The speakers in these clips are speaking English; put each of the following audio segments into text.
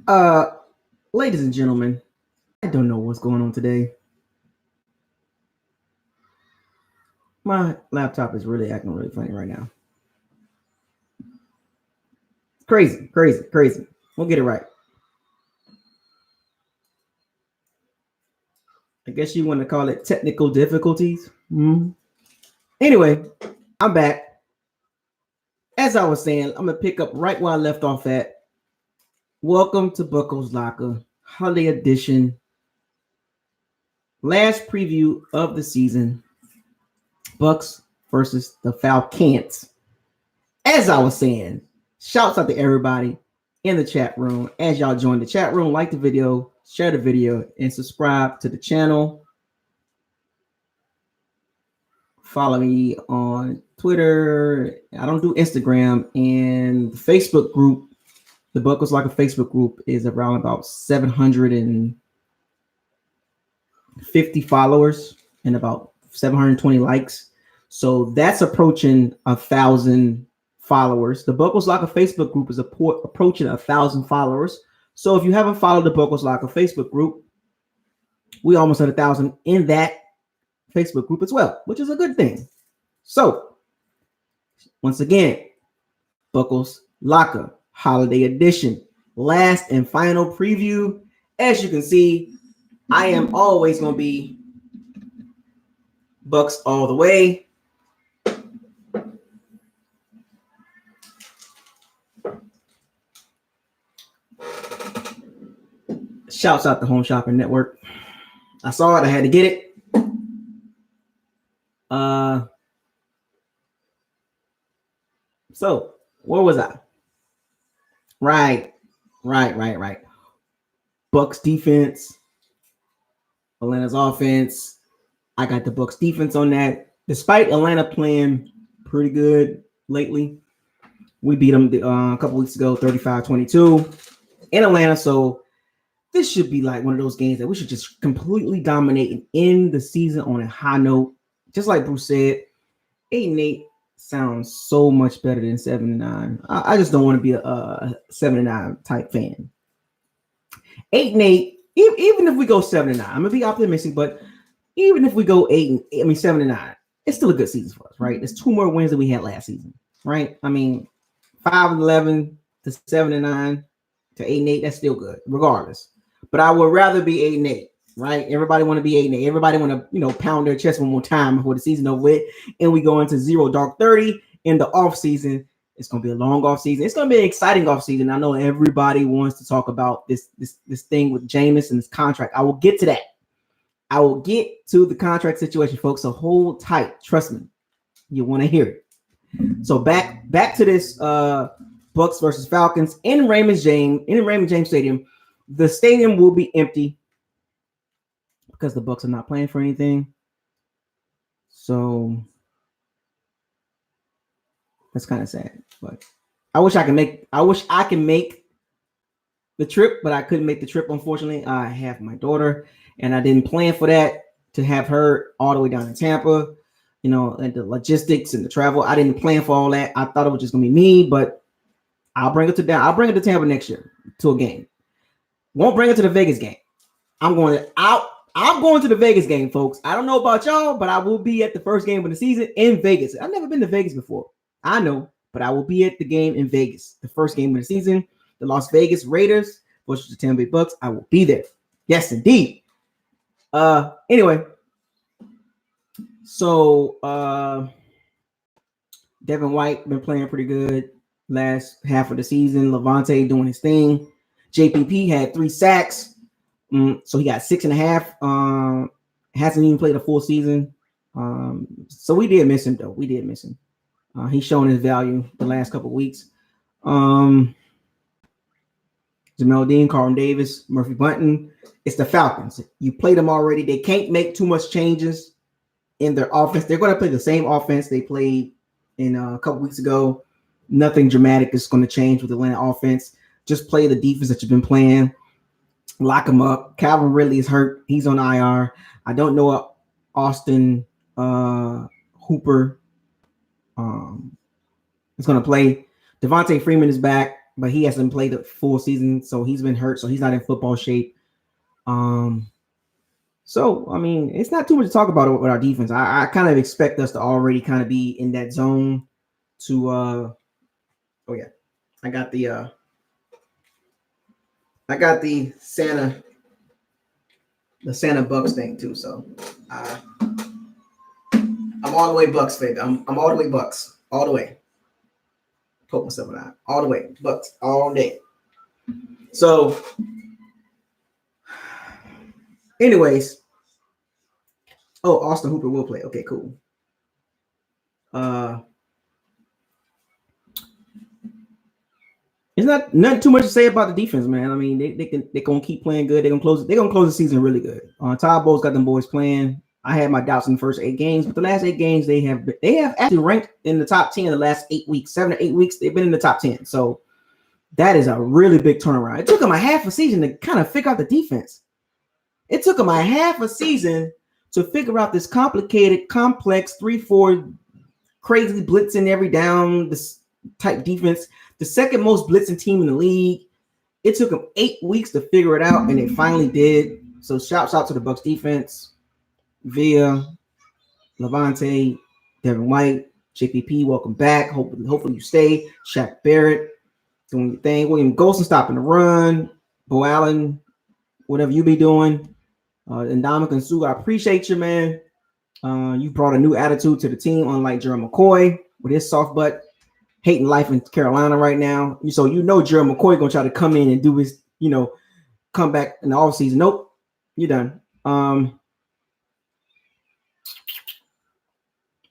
Uh, Ladies and gentlemen, I don't know what's going on today. My laptop is really acting really funny right now. Crazy. We'll get it right. I guess you want to call it technical difficulties. Anyway, I'm back. As I was saying, I'm gonna pick up right where I left off at. Welcome to BucosLocker Holiday Edition. Last preview of the season. Bucks versus the Falcons. As I was saying, shouts out to everybody in the chat room. As y'all join the chat room, like the video, share the video, and subscribe to the channel. Follow me on Twitter. I don't do Instagram, and the Facebook group, the BucosLocker Facebook group, is around about 750 followers and about 720 likes. So that's approaching 1,000 followers. The BucosLocker Facebook group is approaching 1,000 followers. So if you haven't followed the BucosLocker Facebook group, we almost at 1,000 in that Facebook group as well, which is a good thing. So once again, BucosLocker Holiday Edition, last and final preview. As you can see, I am always going to be Bucks all the way. Shouts out to Home Shopping Network. I saw it. I had to get it. So where was I? Right. Bucks defense, Atlanta's offense. I got the Bucks defense on that. Despite Atlanta playing pretty good lately, we beat them a couple weeks ago, 35-22 in Atlanta. So this should be like one of those games that we should just completely dominate and end the season on a high note. Just like Bruce said, 8-8 sounds so much better than 7-9. I just don't want to be a 7-9 type fan. 8-8, even if we go 7-9, I'm gonna be optimistic, but even if we go 7-9, it's still a good season for us, right? There's 2 more wins than we had last season, right? I mean, 5-11 to 7-9 to 8-8, that's still good, regardless. But I would rather be 8-8, right? Everybody want to be 8-8. Everybody want to, pound their chest one more time before the season over with, and we go into 0 dark 30 in the off season. It's gonna be a long off season. It's gonna be an exciting off season. I know everybody wants to talk about this thing with Jameis and his contract. I will get to that. I will get to the contract situation, folks. So hold tight. Trust me, you want to hear it. So back to this Bucks versus Falcons in Raymond James Stadium. The stadium will be empty because the Bucks are not playing for anything. So that's kind of sad. But I wish I can make the trip, but I couldn't make the trip. Unfortunately, I have my daughter, and I didn't plan for that, to have her all the way down in Tampa, and the logistics and the travel. I didn't plan for all that. I thought it was just gonna be me, but I'll bring it to Tampa next year to a game. Won't bring it to the Vegas game. I'm going to the Vegas game, folks. I don't know about y'all, but I will be at the first game of the season in Vegas. I've never been to Vegas before. I know, but I will be at the game in Vegas, the first game of the season. The Las Vegas Raiders versus the Tampa Bay Bucks. I will be there. Yes, indeed. Anyway, so Devin White been playing pretty good last half of the season. Levante doing his thing. JPP had 3 sacks, so he got 6.5. Hasn't even played a full season. So we did miss him, though. We did miss him. He's shown his value the last couple of weeks. Jamel Dean, Carlton Davis, Murphy Bunton. It's the Falcons. You played them already. They can't make too much changes in their offense. They're going to play the same offense they played in a couple weeks ago. Nothing dramatic is going to change with the Atlanta offense. Just play the defense that you've been playing. Lock them up. Calvin Ridley is hurt. He's on IR. I don't know what Austin Hooper is going to play. Devontae Freeman is back. but he hasn't played the full season, so he's been hurt, so he's not in football shape. So I mean, it's not too much to talk about with our defense. I kind of expect us to already kind of be in that zone to oh yeah. I got the Santa Bucks thing too. So I'm all the way Bucks, baby. I'm all the way Bucks. All the way. Poke myself in the eye. All the way. Bucks all day. So anyways. Oh, Austin Hooper will play. Okay, cool. It's not too much to say about the defense, man. I mean, they're gonna keep playing good. They're gonna close the season really good. Todd Bowles got them boys playing. I had my doubts in the first 8 games, but the last 8 games they have actually ranked in the top 10 the last 8 weeks, 7 to 8 weeks. They've been in the top 10. So that is a really big turnaround. It took them a half a season to kind of figure out the defense. It took them a half a season to figure out this complicated, complex 3-4 crazy blitzing every down this type defense. The second most blitzing team in the league. It took them 8 weeks to figure it out, and they finally did. So shouts out to the Bucs defense. Via, Levante, Devin White, JPP, welcome back. Hopefully you stay. Shaq Barrett doing your thing. William Golson stopping the run. Bo Allen, whatever you be doing. And Dominican Sue, I appreciate you, man. You brought a new attitude to the team, unlike Jerome McCoy with his soft butt. Hating life in Carolina right now. So Jerome McCoy gonna try to come in and do his, come back in the offseason. Nope, you're done.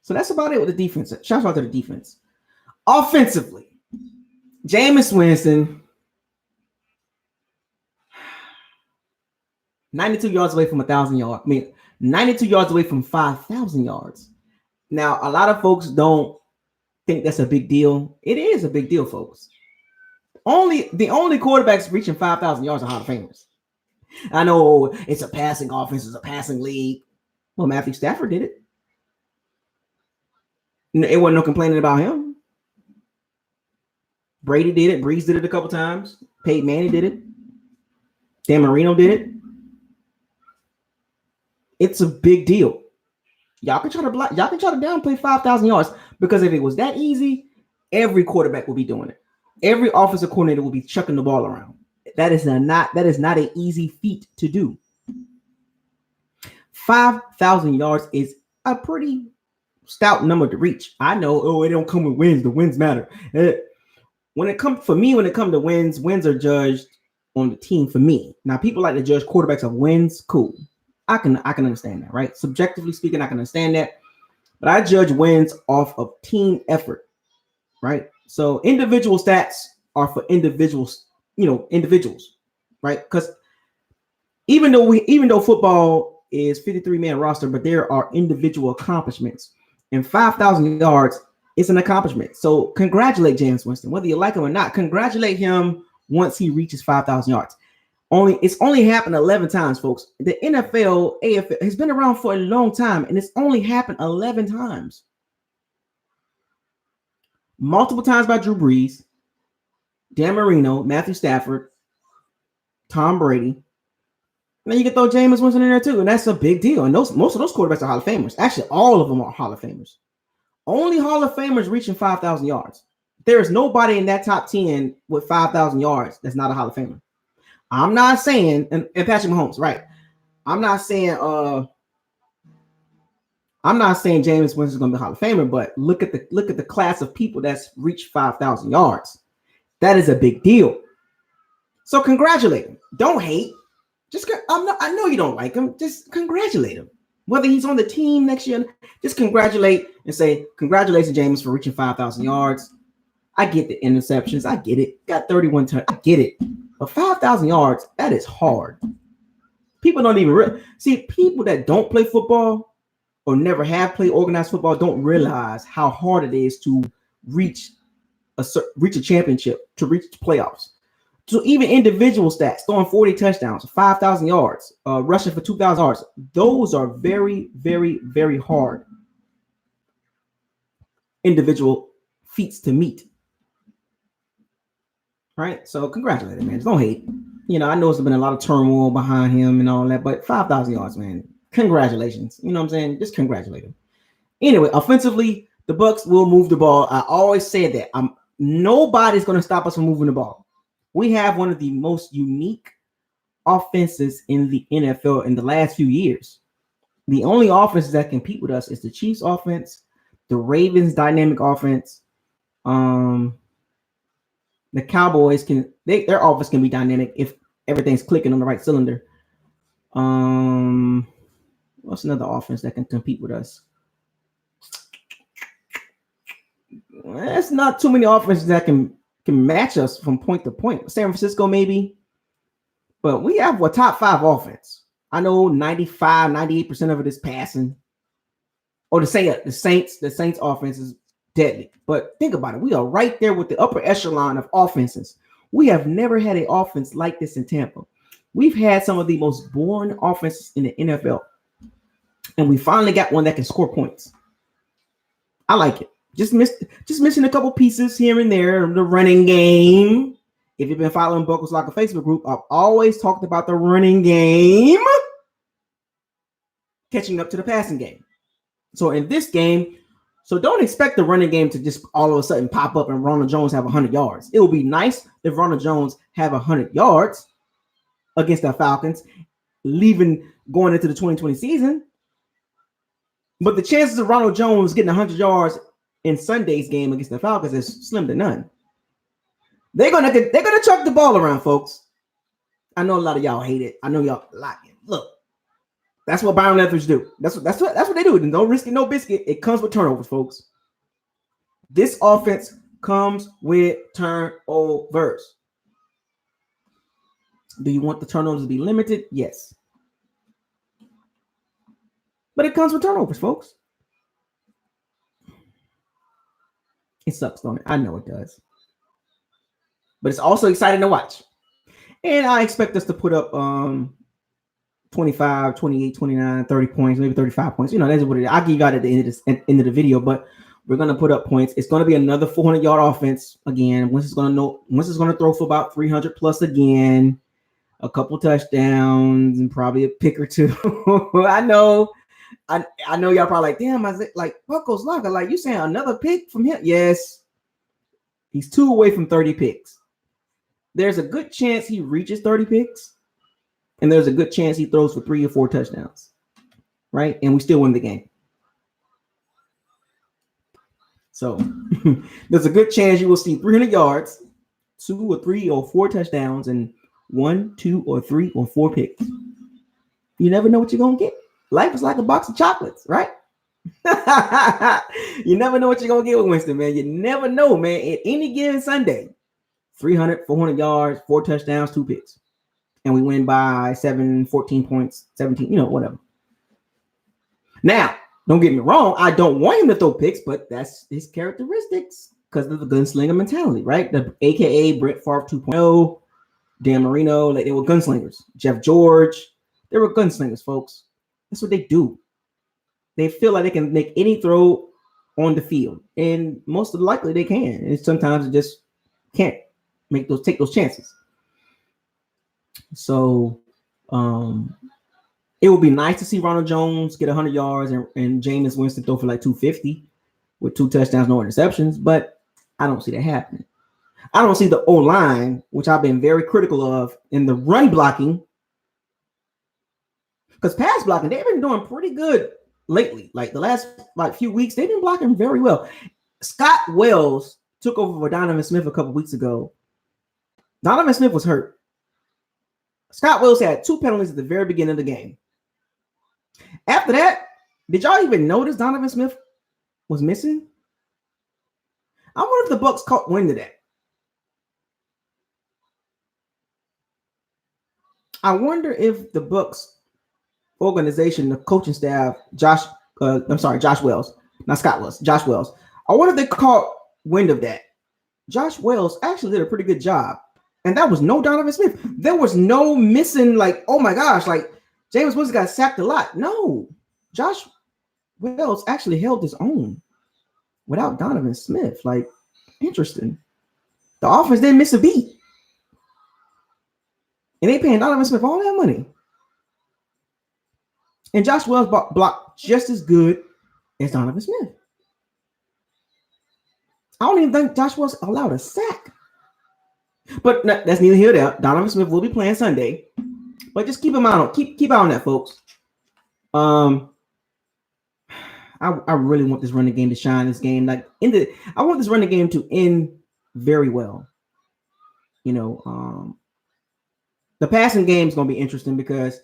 So that's about it with the defense. Shout out to the defense. Offensively, Jameis Winston, 92 yards away from 1,000 yards. 92 yards away from 5,000 yards. Now, a lot of folks don't think that's a big deal. It is a big deal, folks. The only quarterbacks reaching 5,000 yards are Hall of Famers. I know it's a passing offense, it's a passing league. Well, Matthew Stafford did it. It wasn't no complaining about him. Brady did it. Breeze did it a couple times. Peyton Manning did it. Dan Marino did it. It's a big deal. Y'all can try to downplay 5,000 yards, because if it was that easy, every quarterback will be doing it. Every offensive coordinator will be chucking the ball around. That is not an easy feat to do. 5,000 yards is a pretty stout number to reach. I know, it don't come with wins. The wins matter. When it comes to wins are judged on the team for me. Now, people like to judge quarterbacks of wins. Cool. I can understand that, right? Subjectively speaking, I can understand that. But I judge wins off of team effort, right? So individual stats are for individuals, right? Because even though football is 53-man roster, but there are individual accomplishments. And 5,000 yards is an accomplishment. So congratulate Jameis Winston, whether you like him or not. Congratulate him once he reaches 5,000 yards. It's only happened 11 times, folks. The NFL, AFL has been around for a long time, and it's only happened 11 times. Multiple times by Drew Brees, Dan Marino, Matthew Stafford, Tom Brady. Now you can throw Jameis Winston in there too, and that's a big deal. And most of those quarterbacks are Hall of Famers. Actually, all of them are Hall of Famers. Only Hall of Famers reaching 5,000 yards. There is nobody in that top 10 with 5,000 yards that's not a Hall of Famer. I'm not saying, and Patrick Mahomes, right? I'm not saying Jameis Winston is going to be a Hall of Famer, but look at the class of people that's reached 5,000 yards. That is a big deal. So congratulate him. Don't hate. I know you don't like him. Just congratulate him. Whether he's on the team next year, just congratulate and say, congratulations, Jameis, for reaching 5,000 yards. I get the interceptions. I get it. Got 31 turns. I get it. But 5,000 yards, that is hard. People don't even see people that don't play football or never have played organized football don't realize how hard it is to reach a championship, to reach the playoffs. So even individual stats, throwing 40 touchdowns, 5,000 yards, rushing for 2,000 yards, those are very, very, very hard individual feats to meet. right? So congratulate him, man. Just don't hate. You know, I know it's been a lot of turmoil behind him and all that, but 5,000 yards, man. Congratulations. You know what I'm saying? Just congratulate him. Anyway, offensively, the Bucs will move the ball. I always said that. Nobody's going to stop us from moving the ball. We have one of the most unique offenses in the NFL in the last few years. The only offenses that compete with us is the Chiefs offense, the Ravens dynamic offense. The Cowboys their offense can be dynamic if everything's clicking on the right cylinder. What's another offense that can compete with us? There's not too many offenses that can match us from point to point. San Francisco maybe, but we have a top 5 offense. I know 95, 98% of it is passing. Or the Saints offense is deadly. But think about it. We are right there with the upper echelon of offenses. We have never had an offense like this in Tampa. We've had some of the most boring offenses in the NFL. And we finally got one that can score points. I like it. Just missing a couple pieces here and there. The running game. If you've been following BucosLocker Facebook group, I've always talked about the running game catching up to the passing game. So in this game, so don't expect the running game to just all of a sudden pop up and Ronald Jones have 100 yards. It will be nice if Ronald Jones have 100 yards against the Falcons, going into the 2020 season. But the chances of Ronald Jones getting 100 yards in Sunday's game against the Falcons is slim to none. They're gonna chuck the ball around, folks. I know a lot of y'all hate it. I know y'all like it. Look, that's what Byron Leftwich do. That's what they do. And no risk it, no biscuit. It comes with turnovers, folks. This offense comes with turnovers. Do you want the turnovers to be limited? Yes. But it comes with turnovers, folks. It sucks, don't it? I know it does. But it's also exciting to watch. And I expect us to put up 25, 28, 29, 30 points, maybe 35 points. You know, that's what it is. I'll give you guys at the end of the video, but we're going to put up points. It's going to be another 400-yard offense again. Once it's going to throw for about 300 plus again, a couple touchdowns, and probably a pick or two. I know y'all probably like, damn, like BucosLocker, like you saying another pick from him? Yes. He's 2 away from 30 picks. There's a good chance he reaches 30 picks, and there's a good chance he throws for 3 or 4 touchdowns, right? And we still win the game. So there's a good chance you will see 300 yards, 2 or 3 or 4 touchdowns, and 1, 2 or 3 or 4 picks. You never know what you're going to get. Life is like a box of chocolates, right? You never know what you're going to get with Winston, man. You never know, man. At any given Sunday, 300, 400 yards, 4 touchdowns, 2 picks. And we win by 7, 14 points, 17, whatever. Now, don't get me wrong. I don't want him to throw picks, but that's his characteristics because of the gunslinger mentality, right? The AKA Brett Favre 2.0, Dan Marino, like they were gunslingers. Jeff George, they were gunslingers, folks. That's what they do. They feel like they can make any throw on the field, and most of the likely they can. And sometimes they just can't take those chances. So it would be nice to see Ronald Jones get 100 yards and Jameis Winston throw for like 250 with 2 touchdowns, no interceptions, but I don't see that happening. I don't see the O-line, which I've been very critical of in the run blocking, because pass blocking, they've been doing pretty good lately. Like the last few weeks, they've been blocking very well. Scott Wells took over for Donovan Smith a couple weeks ago. Donovan Smith was hurt. Scott Wells had 2 penalties at the very beginning of the game. After that, did y'all even notice Donovan Smith was missing? I wonder if the Bucs caught wind of that. I wonder if the Bucs organization, the coaching staff, Josh Wells, not Scott Wells, Josh Wells. I wonder if they caught wind of that. Josh Wells actually did a pretty good job. And that was no Donovan Smith. There was no missing, like, oh my gosh, like Jameis Winston got sacked a lot. No, Josh Wells actually held his own without Donovan Smith. Like, interesting. The offense didn't miss a beat. And they paying Donovan Smith all that money. And Josh Wells blocked just as good as Donovan Smith. I don't even think Josh Wells allowed a sack. But that's neither here nor there. Donovan Smith will be playing Sunday. But just keep him out. Keep out on that, folks. I really want this running game to shine this game. I want this running game to end very well. The passing game is going to be interesting because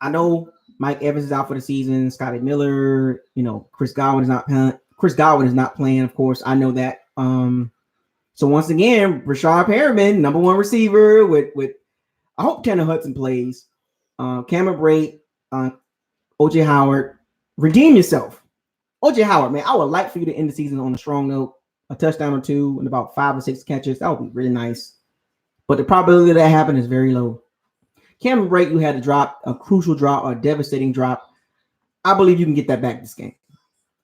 I know Mike Evans is out for the season. Scotty Miller, Chris Godwin is not playing. Chris Godwin is not playing, of course. I know that. So once again, Rashard Perriman, number one receiver with I hope Tanner Hudson plays. Cameron Brate, OJ Howard. Redeem yourself. OJ Howard, man, I would like for you to end the season on a strong note. A touchdown or two and about 5 or 6 catches. That would be really nice. But the probability of that happening is very low. Cameron Brate, you had to drop a crucial drop or a devastating drop. I believe you can get that back this game.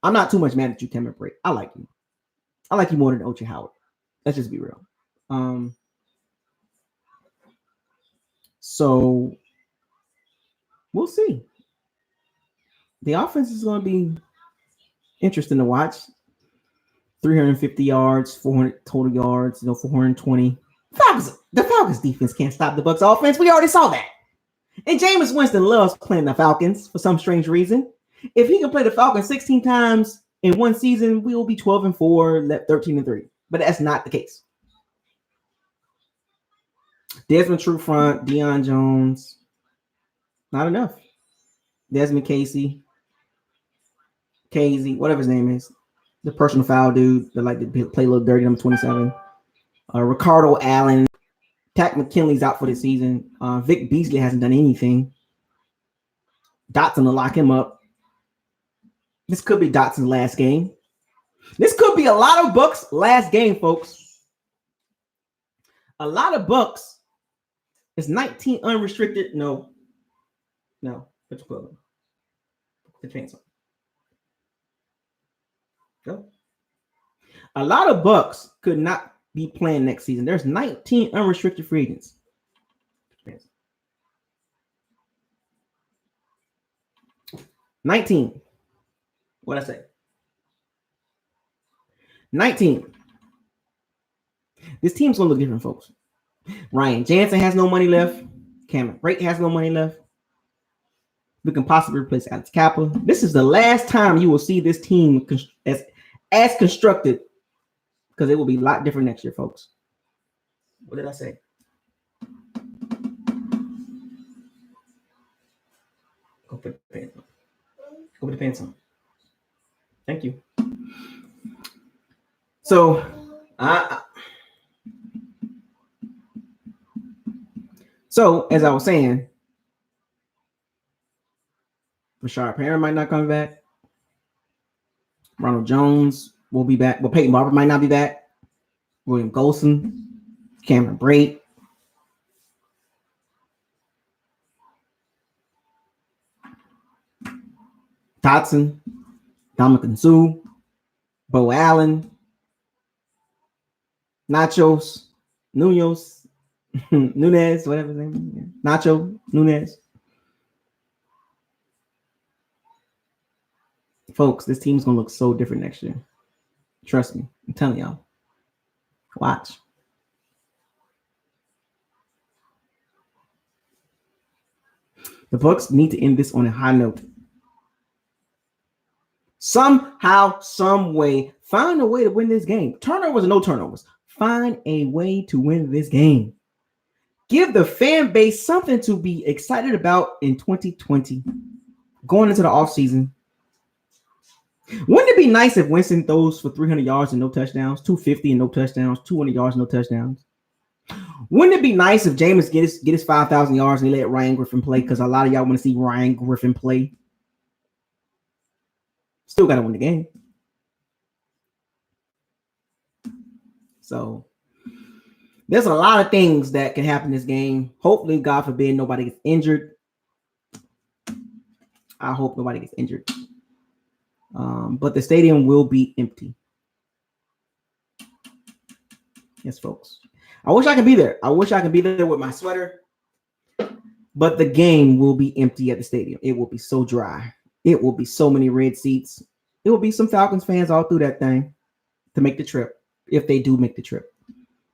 I'm not too much mad at you, Cameron Brate. I like you. I like you more than OJ Howard. Let's just be real. So we'll see. The offense is going to be interesting to watch. 350 yards, 400 total yards, 420. The Falcons defense can't stop the Bucs offense. We already saw that. And Jameis Winston loves playing the Falcons for some strange reason. If he can play the Falcons 16 times in one season, we will be 12-4, 13-3. But that's not the case. Desmond Trufant, Deion Jones, not enough. Desmond Casey, whatever his name is, the personal foul dude that like to play a little dirty, number 27. Ricardo Allen, Takk McKinley's out for the season. Vic Beasley hasn't done anything. Dotson will lock him up. This could be Dotson's last game. This could be a lot of Bucs last game, folks. A lot of Bucs. It's 19 unrestricted. No. Put your clothes on. Put the pants on. Go. A lot of Bucs could not be playing next season. There's 19 unrestricted free agents. 19. What'd I say? 19. This team's gonna look different, folks. Ryan Jansen has no money left. Cameron Brate has no money left. We can possibly replace Alex Kappa. This is the last time you will see this team as constructed, because it will be a lot different next year, folks. What did I say? Go put the pants on. Go put the pants on. Thank you. So, as I was saying, Rashard Perriman might not come back. Ronald Jones will be back. Well, Peyton Barber might not be back. William Golson, Cameron Brate. Dotson, Dominican Sue, Bo Allen, Nachos, Nunez, whatever his name is. Nacho, Nunez. Folks, this team's going to look so different next year. Trust me. I'm telling y'all. Watch. The Bucs need to end this on a high note. Somehow, some way, find a way to win this game. Turnovers or no turnovers. Find a way to win this game. Give the fan base something to be excited about in 2020. Going into the offseason. Wouldn't it be nice if Winston throws for 300 yards and no touchdowns, 250 and no touchdowns, 200 yards and no touchdowns? Wouldn't it be nice if Jameis get his 5,000 yards and he let Ryan Griffin play? Because a lot of y'all want to see Ryan Griffin play. Still got to win the game. So there's a lot of things that can happen in this game. Hopefully, God forbid, nobody gets injured. I hope nobody gets injured. But the stadium will be empty. Yes, folks. I wish I could be there. I wish I could be there with my sweater. But the game will be empty at the stadium. It will be so dry. It will be so many red seats. It will be some Falcons fans all through that thing to make the trip, if they do make the trip.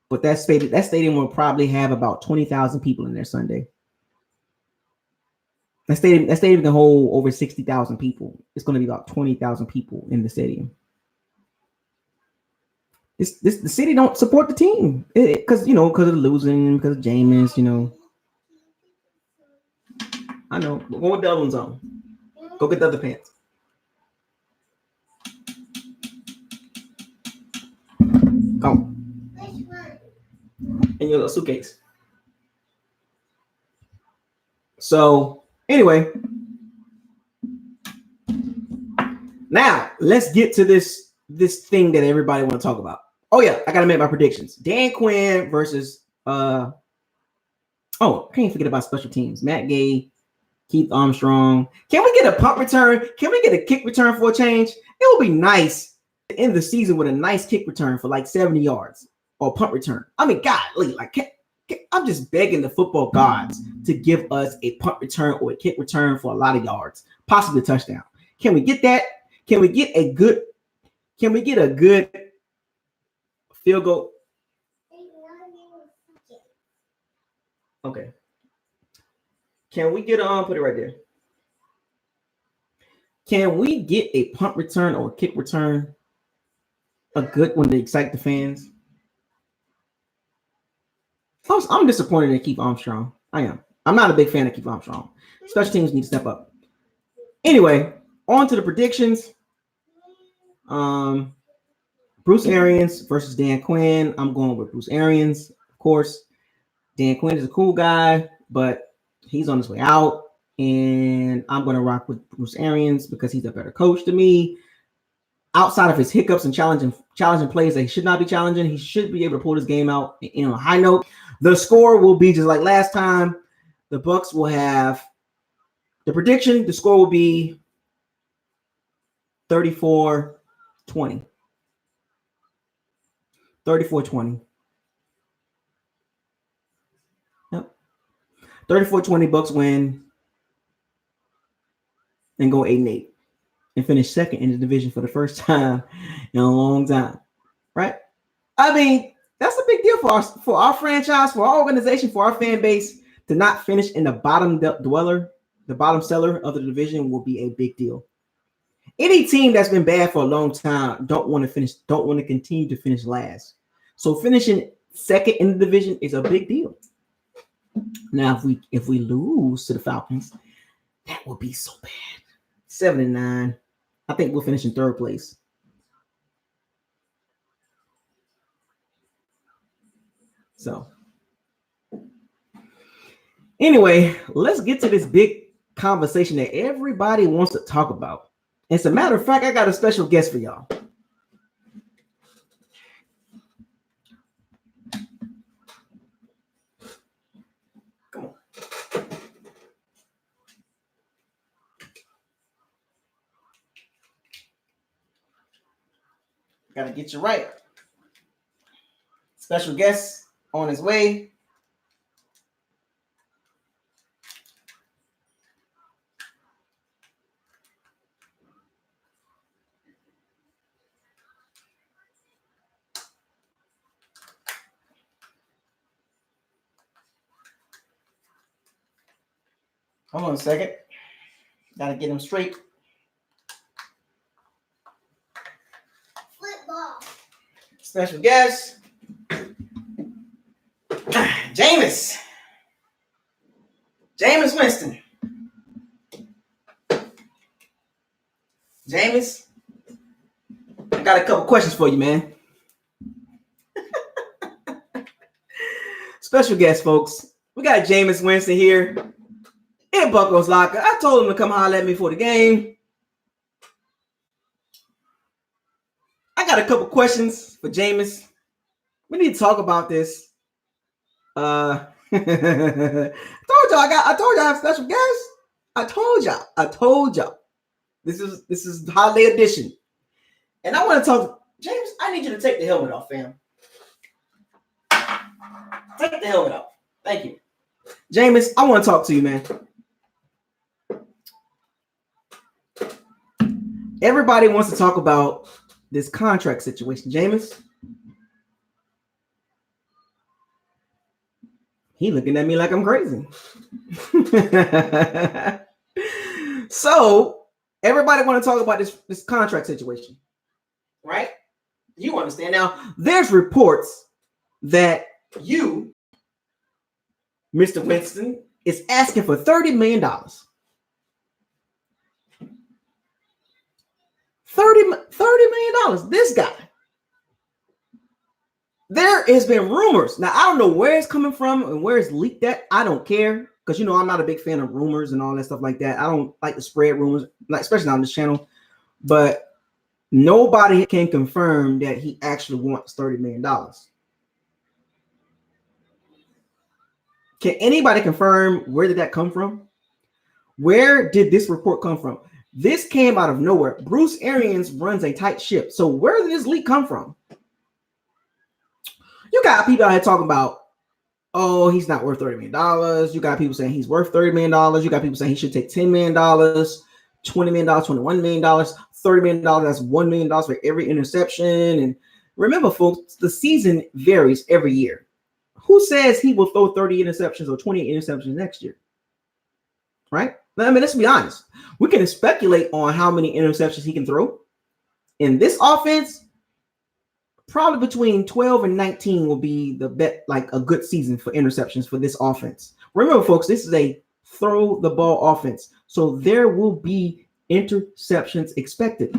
But that stadium will probably have about 20,000 people in there Sunday. That stadium can hold over 60,000 people. It's going to be about 20,000 people in the stadium. The city don't support the team because of the losing, because of Jameis. I know. Go with the other ones on. Go get the other pants. Go. In your little suitcase. So anyway, now let's get to this thing that everybody want to talk about. Oh yeah, I gotta make my predictions. Dan Quinn versus I can't forget about special teams. Matt Gay, Keith Armstrong. Can we get a punt return? Can we get a kick return for a change? It would be nice to end the season with a nice kick return for like 70 yards or punt return. I mean, golly, I'm just begging the football gods to give us a punt return or a kick return for a lot of yards, possibly a touchdown. Can we get that? Can we get a good field goal? Okay. Can we get put it right there? Can we get a punt return or a kick return? A good one to excite the fans? I'm disappointed in Keith Armstrong. I am. I'm not a big fan of Keith Armstrong. Special teams need to step up. Anyway, on to the predictions. Bruce Arians versus Dan Quinn. I'm going with Bruce Arians, of course. Dan Quinn is a cool guy, but he's on his way out. And I'm going to rock with Bruce Arians because he's a better coach to me. Outside of his hiccups and challenging plays that he should not be challenging, he should be able to pull this game out on a high note. The score will be just like last time. The Bucs will have the prediction. The score will be 34-20. 34-20. Yep. 34-20. Bucs win and go 8-8 and finish second in the division for the first time in a long time. Right? I mean, that's a big deal for our franchise, for our organization, for our fan base to not finish in the bottom the bottom seller of the division will be a big deal. Any team that's been bad for a long time don't want to continue to finish last. So finishing second in the division is a big deal. Now, if we lose to the Falcons, that would be so bad. 7-9. I think we'll finish in third place. So anyway, let's get to this big conversation that everybody wants to talk about. As a matter of fact, I got a special guest for y'all. Come on. Gotta get you right. Special guest on his way. Hold on a second. Gotta get him straight. Football. Special guest. Jameis Winston. Jameis, I got a couple questions for you, man. Special guest, folks. We got Jameis Winston here in BucosLocker. I told him to come holler at me for the game. I got a couple questions for Jameis. We need to talk about this. I told y'all I have special guests. I told y'all. This is holiday edition. And I want to talk. James, I need you to take the helmet off, fam. Take the helmet off. Thank you. Jameis, I want to talk to you, man. Everybody wants to talk about this contract situation. Jameis, he looking at me like I'm crazy. So everybody want to talk about this contract situation, right? You understand. Now, there's reports that you, Mr. Winston, is asking for $30 million. $30 million. This guy. There has been rumors. Now, I don't know where it's coming from and where it's leaked at. I don't care because, you know, I'm not a big fan of rumors and all that stuff like that. I don't like to spread rumors, especially on this channel. But nobody can confirm that he actually wants $30 million. Can anybody confirm where did that come from? Where did this report come from? This came out of nowhere. Bruce Arians runs a tight ship. So where did this leak come from? You got people out here talking about, oh, he's not worth $30 million. You got people saying he's worth $30 million. You got people saying he should take $10 million, $20 million, $21 million, $30 million. That's $1 million for every interception. And remember, folks, the season varies every year. Who says he will throw 30 interceptions or 20 interceptions next year? Right? I mean, let's be honest. We can speculate on how many interceptions he can throw. In this offense, probably between 12 and 19 will be the bet, like a good season for interceptions for this offense. Remember, folks, this is a throw the ball offense. So there will be interceptions expected.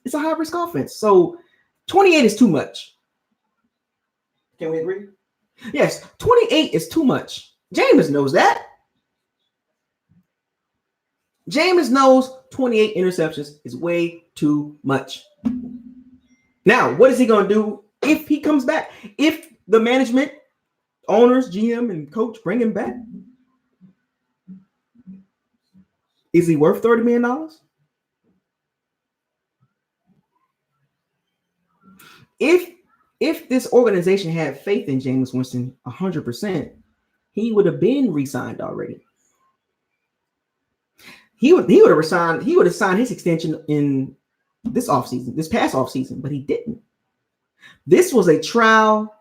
It's a high risk offense. So 28 is too much. Can we agree? Yes, 28 is too much. Jameis knows that. Jameis knows 28 interceptions is way too much. Now, what is he going to do if he comes back? If the management, owners, GM, and coach bring him back, is he worth $30 million? If this organization had faith in Jameis Winston 100%, he would have been re-signed already. He would have resigned. He would have signed his extension in this past offseason, but he didn't. This was a trial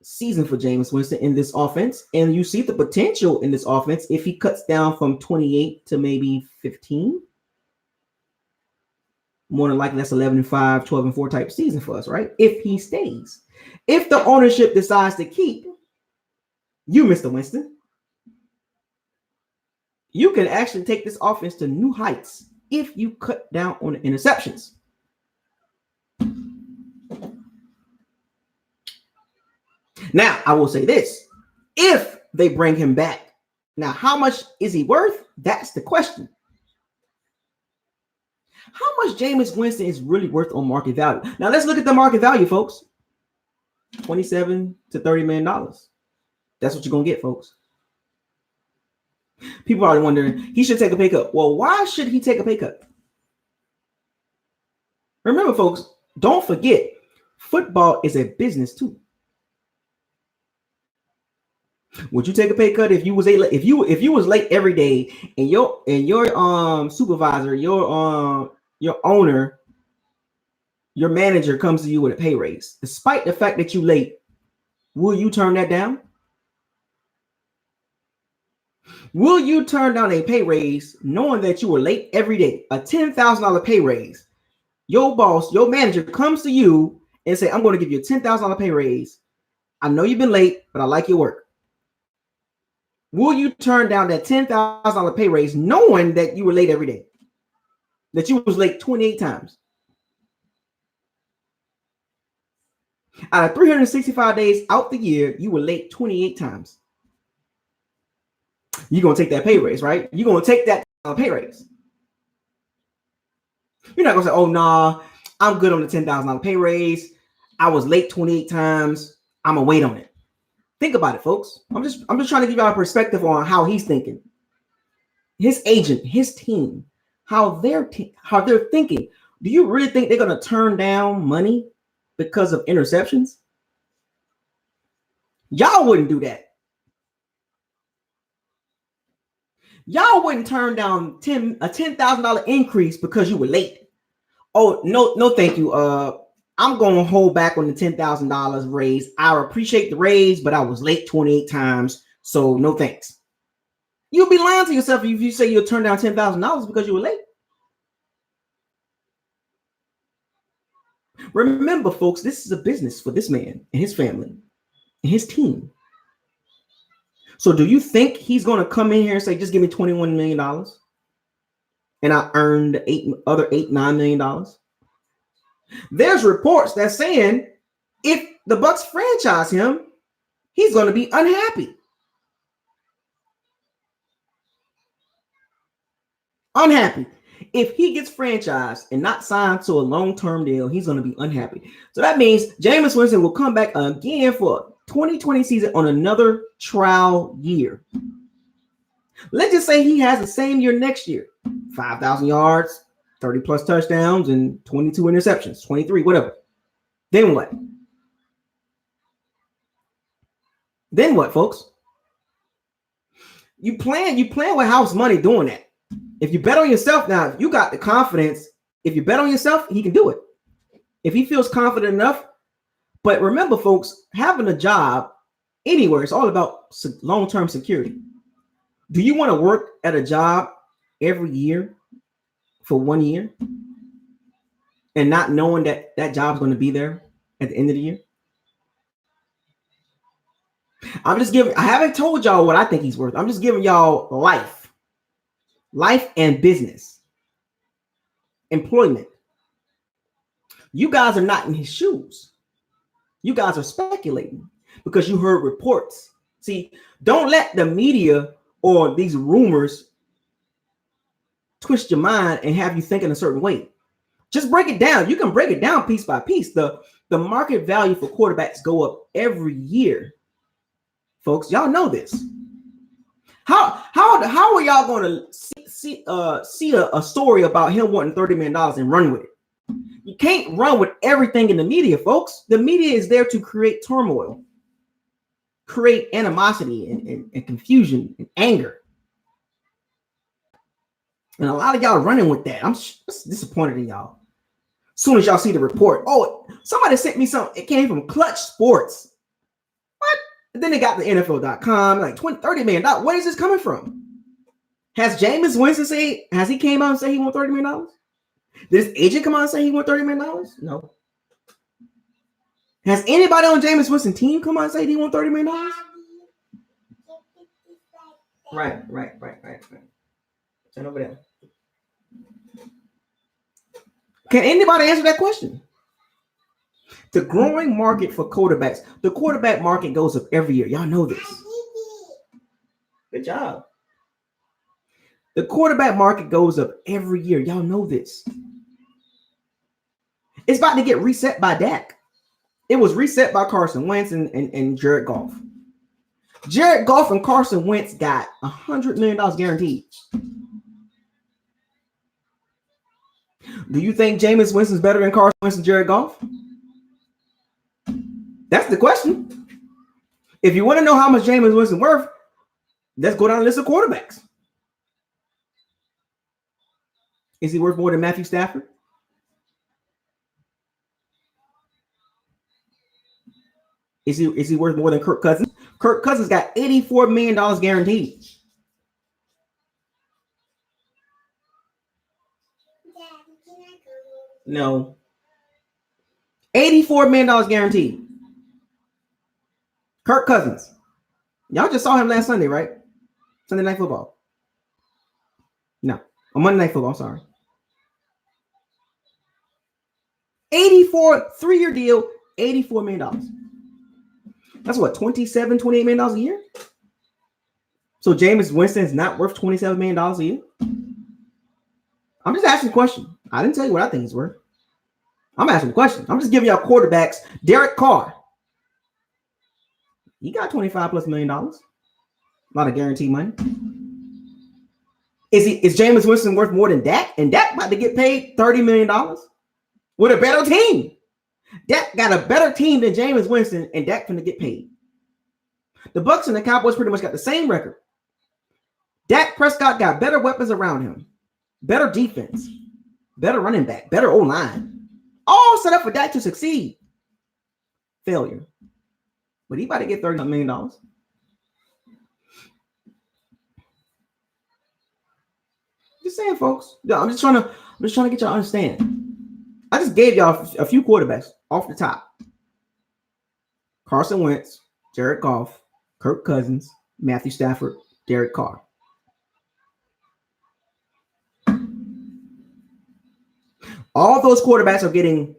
season for Jameis Winston in this offense, and you see the potential in this offense if he cuts down from 28 to maybe 15. More than likely, that's 11-5, 12-4 type season for us, right? If he stays. If the ownership decides to keep you, Mr. Winston, you can actually take this offense to new heights if you cut down on the interceptions. Now, I will say this. If they bring him back, now how much is he worth? That's the question. How much Jameis Winston is really worth on market value? Now, let's look at the market value, folks. $27 to $30 million. That's what you're going to get, folks. People are wondering, he should take a pay cut. Well, why should he take a pay cut? Remember, folks, don't forget, football is a business too. Would you take a pay cut if you was if you was late every day and your supervisor, your owner, your manager comes to you with a pay raise, despite the fact that you late? Will you turn that down? Will you turn down a pay raise knowing that you were late every day? A $10,000 pay raise. Your boss, your manager comes to you and say, I'm going to give you a $10,000 pay raise. I know you've been late, but I like your work. Will you turn down that $10,000 pay raise knowing that you were late every day? That you was late 28 times? Out of 365 days out the year, you were late 28 times. You're going to take that pay raise, right? You're going to take that pay raise. You're not going to say, oh, nah, I'm good on the $10,000 pay raise. I was late 28 times. I'm going to wait on it. Think about it, folks. I'm just trying to give you a perspective on how he's thinking. His agent, his team, how they're thinking. Do you really think they're going to turn down money because of interceptions? Y'all wouldn't do that. Y'all wouldn't turn down a $10,000 increase because you were late. Oh, no, thank you. I'm going to hold back on the $10,000 raise. I appreciate the raise, but I was late 28 times, so no thanks. You'll be lying to yourself if you say you'll turn down $10,000 because you were late. Remember, folks, this is a business for this man and his family and his team. So do you think he's going to come in here and say, just give me $21 million and I earned $9 million? There's reports that saying if the Bucs franchise him, he's going to be unhappy. Unhappy. If he gets franchised and not signed to a long-term deal, he's going to be unhappy. So that means Jameis Winston will come back again for 2020 season on another trial year. Let's just say he has the same year next year. 5,000 yards, 30 plus touchdowns, and 22 interceptions, 23, whatever. Then what? Then what, folks? You plan with house money doing that. If you bet on yourself now, if you got the confidence, if you bet on yourself, he can do it. If he feels confident enough. But remember, folks, having a job anywhere, it's all about long-term security. Do you want to work at a job every year for 1 year and not knowing that that job's going to be there at the end of the year? I haven't told y'all what I think he's worth. I'm just giving y'all life and business, employment. You guys are not in his shoes. You guys are speculating because you heard reports. See, don't let the media or these rumors twist your mind and have you thinking a certain way. Just break it down. You can break it down piece by piece. The market value for quarterbacks go up every year. Folks, y'all know this. How are y'all going to see a story about him wanting $30 million and run with it? You can't run with everything in the media, folks. The media is there to create turmoil, create animosity and confusion and anger. And a lot of y'all running with that. I'm disappointed in y'all. As soon as y'all see the report, oh, somebody sent me something. It came from Clutch Sports. What? And then they got the NFL.com, like $30 million. Where is this coming from? Has Jameis Winston has he came out and said he wants $30 million? Did his agent come out and say he wants $30 million? No. Has anybody on Jameis Winston's team come out and say he wants $30 million? Right. Stand over there. Can anybody answer that question? The growing market for quarterbacks. The quarterback market goes up every year. Y'all know this. Good job. The quarterback market goes up every year. Y'all know this. It's about to get reset by Dak. It was reset by Carson Wentz and Jared Goff. Jared Goff and Carson Wentz got $100 million guaranteed. Do you think Jameis Winston's better than Carson Wentz and Jared Goff? That's the question. If you want to know how much Jameis Winston worth, let's go down the list of quarterbacks. Is he worth more than Matthew Stafford? Is he worth more than Kirk Cousins? Kirk Cousins got $84 million guaranteed. No. $84 million guaranteed. Kirk Cousins. Y'all just saw him last Sunday, right? Sunday Night Football. No. On Monday Night Football, I'm sorry. 3-year deal, $84 million. That's what, $28 million a year? So Jameis Winston is not worth $27 million a year? I'm just asking a question. I didn't tell you what I think he's worth. I'm asking a question. I'm just giving y'all quarterbacks. Derek Carr. He got $25+ million. A lot of guaranteed money. Is Jameis Winston worth more than Dak? And Dak about to get paid $30 million with a better team. Dak got a better team than Jameis Winston, and Dak finna get paid. The Bucs and the Cowboys pretty much got the same record. Dak Prescott got better weapons around him, better defense, better running back, better O-line. All set up for Dak to succeed. Failure. But he about to get $30 million. Just saying, folks. I'm just trying to get y'all to understand. I just gave y'all a few quarterbacks off the top. Carson Wentz, Jared Goff, Kirk Cousins, Matthew Stafford, Derek Carr. All those quarterbacks are getting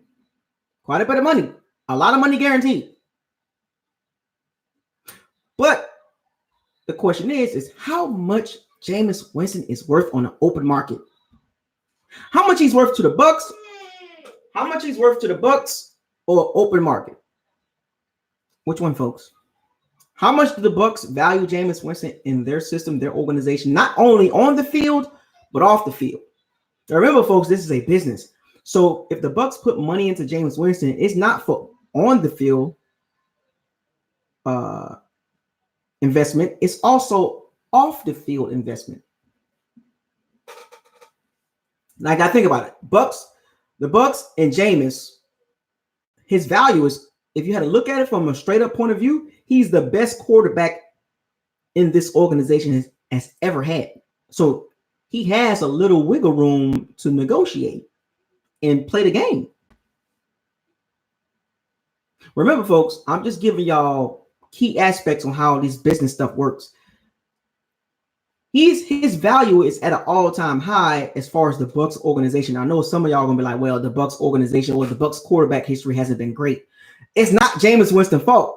quite a bit of money. A lot of money guaranteed. But the question is how much Jameis Winston is worth on the open market? How much he's worth to the Bucks? How much he's worth to the Bucks or open market? Which one, folks? How much do the Bucks value Jameis Winston in their system, their organization, not only on the field, but off the field? Now remember, folks, this is a business. So if the Bucks put money into Jameis Winston, it's not for on the field investment. It's also off the field investment. Like, I think about it. The Bucks and Jameis, his value is, if you had to look at it from a straight up point of view, he's the best quarterback in this organization has ever had. So he has a little wiggle room to negotiate and play the game. Remember, folks, I'm just giving y'all key aspects on how this business stuff works. His value is at an all-time high as far as the Bucks organization. I know some of y'all are gonna be like, well, the Bucks organization or the Bucks quarterback history hasn't been great. It's not Jameis Winston's fault.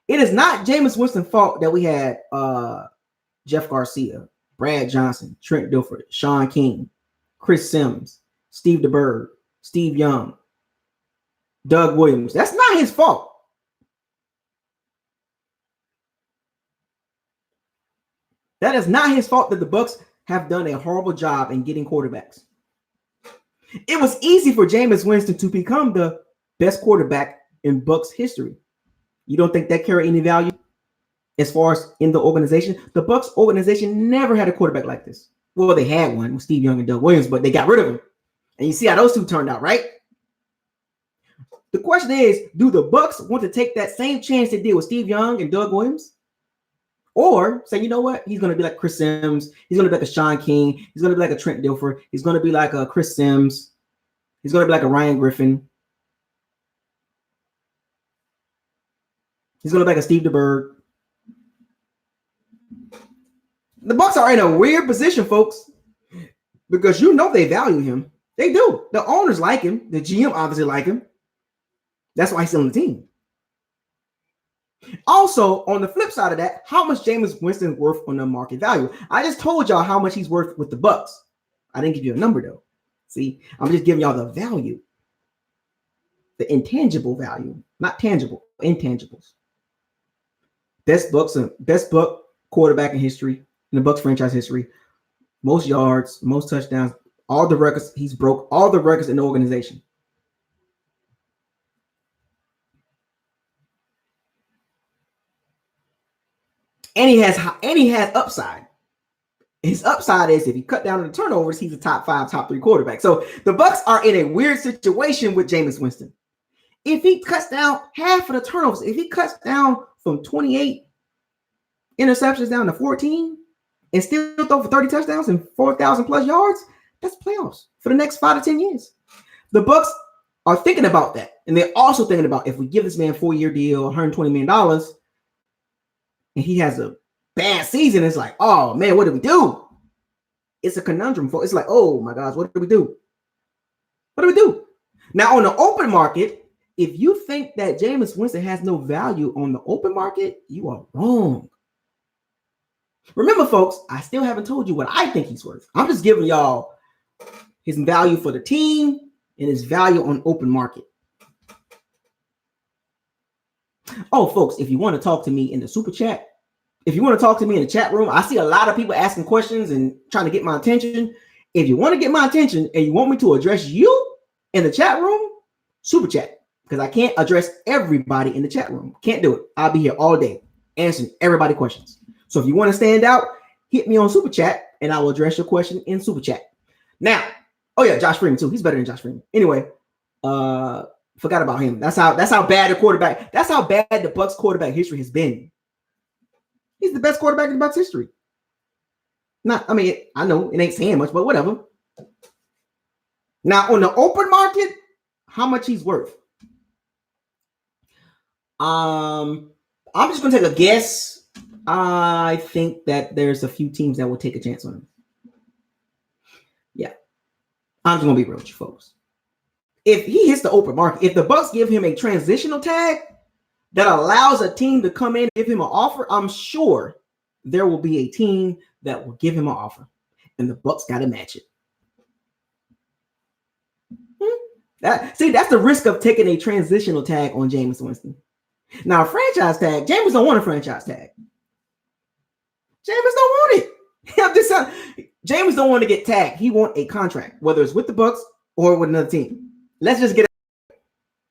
It is not Jameis Winston's fault that we had Jeff Garcia, Brad Johnson, Trent Dilfer, Sean King, Chris Sims, Steve DeBerg, Steve Young, Doug Williams. That's not his fault. That is not his fault that the Bucks have done a horrible job in getting quarterbacks. It was easy for Jameis Winston to become the best quarterback in Bucks history. You don't think that carry any value as far as in the organization? The Bucks organization never had a quarterback like this. Well, they had one with Steve Young and Doug Williams, but they got rid of him. And you see how those two turned out, right? The question is, do the Bucks want to take that same chance they did with Steve Young and Doug Williams? Or say, you know what? He's going to be like Chris Sims. He's going to be like a Sean King. He's going to be like a Trent Dilfer. He's going to be like a Chris Sims. He's going to be like a Ryan Griffin. He's going to be like a Steve DeBerg. The Bucks are in a weird position, folks, because you know they value him. They do. The owners like him. The GM obviously like him. That's why he's still on the team. Also, on the flip side of that, how much Jameis Winston is worth on the market value? I just told y'all how much he's worth with the Bucks. I didn't give you a number though. See, I'm just giving y'all the value, the intangible value, not tangible, intangibles. Best Buck quarterback in history, in the Bucks franchise history. Most yards, most touchdowns, all the records. He's broke all the records in the organization. And he has upside. His upside is if he cut down on the turnovers, he's a top 5, top 3 quarterback. So the Bucks are in a weird situation with Jameis Winston. If he cuts down half of the turnovers, if he cuts down from 28 interceptions down to 14 and still throw for 30 touchdowns and 4,000 plus yards, that's playoffs for the next 5 to 10 years. The Bucks are thinking about that. And they're also thinking about, if we give this man a 4-year deal, $120 million, and he has a bad season, it's like, oh man, what do we do? It's a conundrum. It's like, oh my gosh, what do we do? What do we do? Now on the open market, if you think that Jameis Winston has no value on the open market, you are wrong. Remember, folks, I still haven't told you what I think he's worth. I'm just giving y'all his value for the team and his value on open market. Oh, folks, if you want to talk to me in the super chat, if you want to talk to me in the chat room, I see a lot of people asking questions and trying to get my attention. If you want to get my attention and you want me to address you in the chat room, super chat, because I can't address everybody in the chat room. Can't do it. I'll be here all day answering everybody's questions. So if you want to stand out, hit me on Super Chat, and I will address your question in Super Chat. Now, oh yeah, Josh Freeman too. He's better than Josh Freeman. Anyway, forgot about him. That's how bad the quarterback. That's how bad the Bucs quarterback history has been. He's the best quarterback in the Bucs history. I know it ain't saying much, but whatever. Now on the open market, how much he's worth? I'm just gonna take a guess. I think that there's a few teams that will take a chance on him. Yeah, I'm just gonna be real with you folks. If he hits the open market, if the Bucs give him a transitional tag that allows a team to come in and give him an offer, I'm sure there will be a team that will give him an offer, and the Bucs got to match it. That's the risk of taking a transitional tag on Jameis Winston. Now, a franchise tag, Jameis don't want a franchise tag. Jameis don't want it. Jameis don't want to get tagged. He want a contract, whether it's with the Bucs or with another team. Let's just get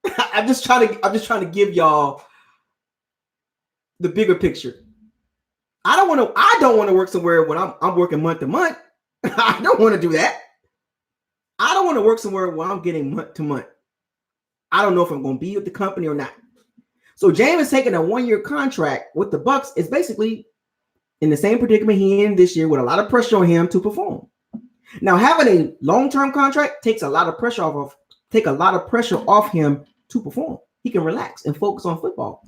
it. I'm just trying to give y'all the bigger picture. I don't want to work somewhere when I'm working month to month. I don't want to do that. I don't want to work somewhere where I'm getting month to month. I don't know if I'm going to be with the company or not. So Jameis taking a 1-year contract with the Bucs is basically in the same predicament he in this year, with a lot of pressure on him to perform. Now, having a long-term contract takes a lot of pressure off him to perform. He can relax and focus on football.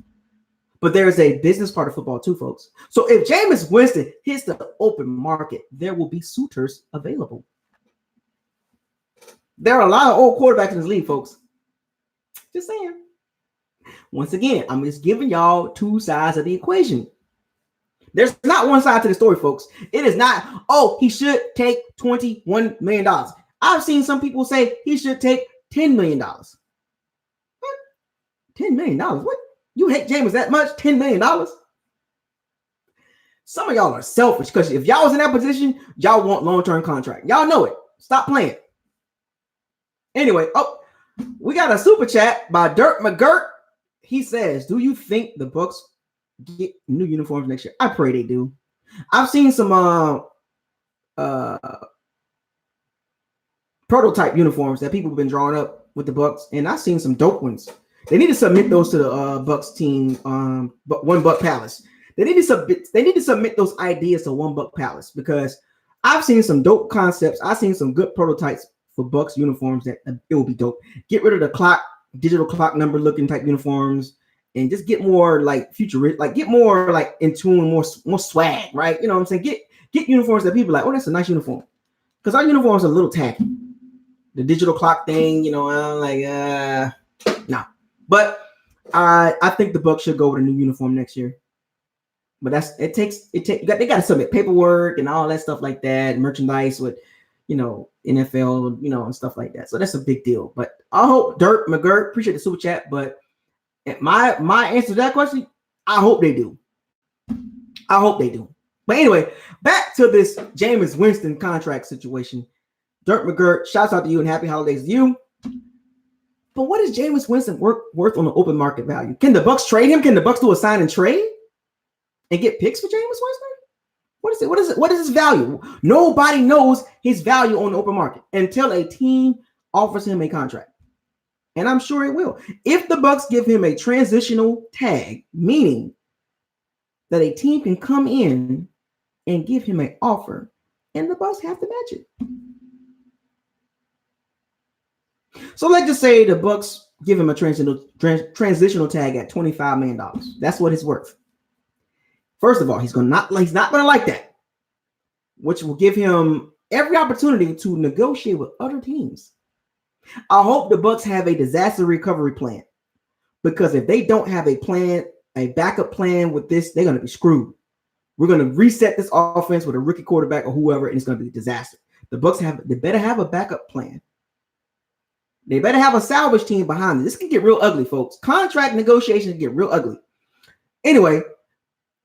But there's a business part of football too, folks. So if Jameis Winston hits the open market, there will be suitors available. There are a lot of old quarterbacks in this league, folks. Just saying. Once again, I'm just giving y'all two sides of the equation. There's not one side to the story, folks. It is not, he should take $21 million. I've seen some people say he should take $10 million. What? $10 million? What? You hate Jameis that much? $10 million? Some of y'all are selfish, because if y'all was in that position, y'all want long-term contract. Y'all know it. Stop playing. Anyway, we got a super chat by Dirk McGirt. He says, do you think the Bucs get new uniforms next year? I pray they do. I've seen some prototype uniforms that people have been drawing up with the Bucs, and I've seen some dope ones. They need to submit those to the Bucs team, but One Buck Palace. They need to submit those ideas to One Buck Palace, because I've seen some dope concepts. I've seen some good prototypes for Bucs uniforms that it will be dope. Get rid of the digital clock number looking type uniforms, and just get more like futuristic, like get more like in tune, more swag, right? You know what I'm saying? Get uniforms that people are like, that's a nice uniform. Because our uniforms are a little tacky. The digital clock thing, I'm like, nah. But I think the Bucs should go with a new uniform next year. But they got to submit paperwork and all that stuff like that, merchandise with, NFL, and stuff like that. So that's a big deal. But I hope Dirk McGirt, appreciate the super chat. But my answer to that question, I hope they do. I hope they do. But anyway, back to this Jameis Winston contract situation. Dirk McGirt, shouts out to you and happy holidays to you. But what is Jameis Winston worth on the open market value? Can the Bucs trade him? Can the Bucs do a sign and trade and get picks for Jameis Winston? What is his value? Nobody knows his value on the open market until a team offers him a contract. And I'm sure it will. If the Bucs give him a transitional tag, meaning that a team can come in and give him an offer, and the Bucs have to match it. So let's just say the Bucs give him a transitional tag at $25 million. That's what it's worth. First of all, he's not going to like that, which will give him every opportunity to negotiate with other teams. I hope the Bucs have a disaster recovery plan, because if they don't have a backup plan with this, they're going to be screwed. We're going to reset this offense with a rookie quarterback or whoever, and it's going to be a disaster. The Bucs they better have a backup plan. They better have a salvage team behind them. This can get real ugly, folks. Contract negotiations get real ugly. Anyway,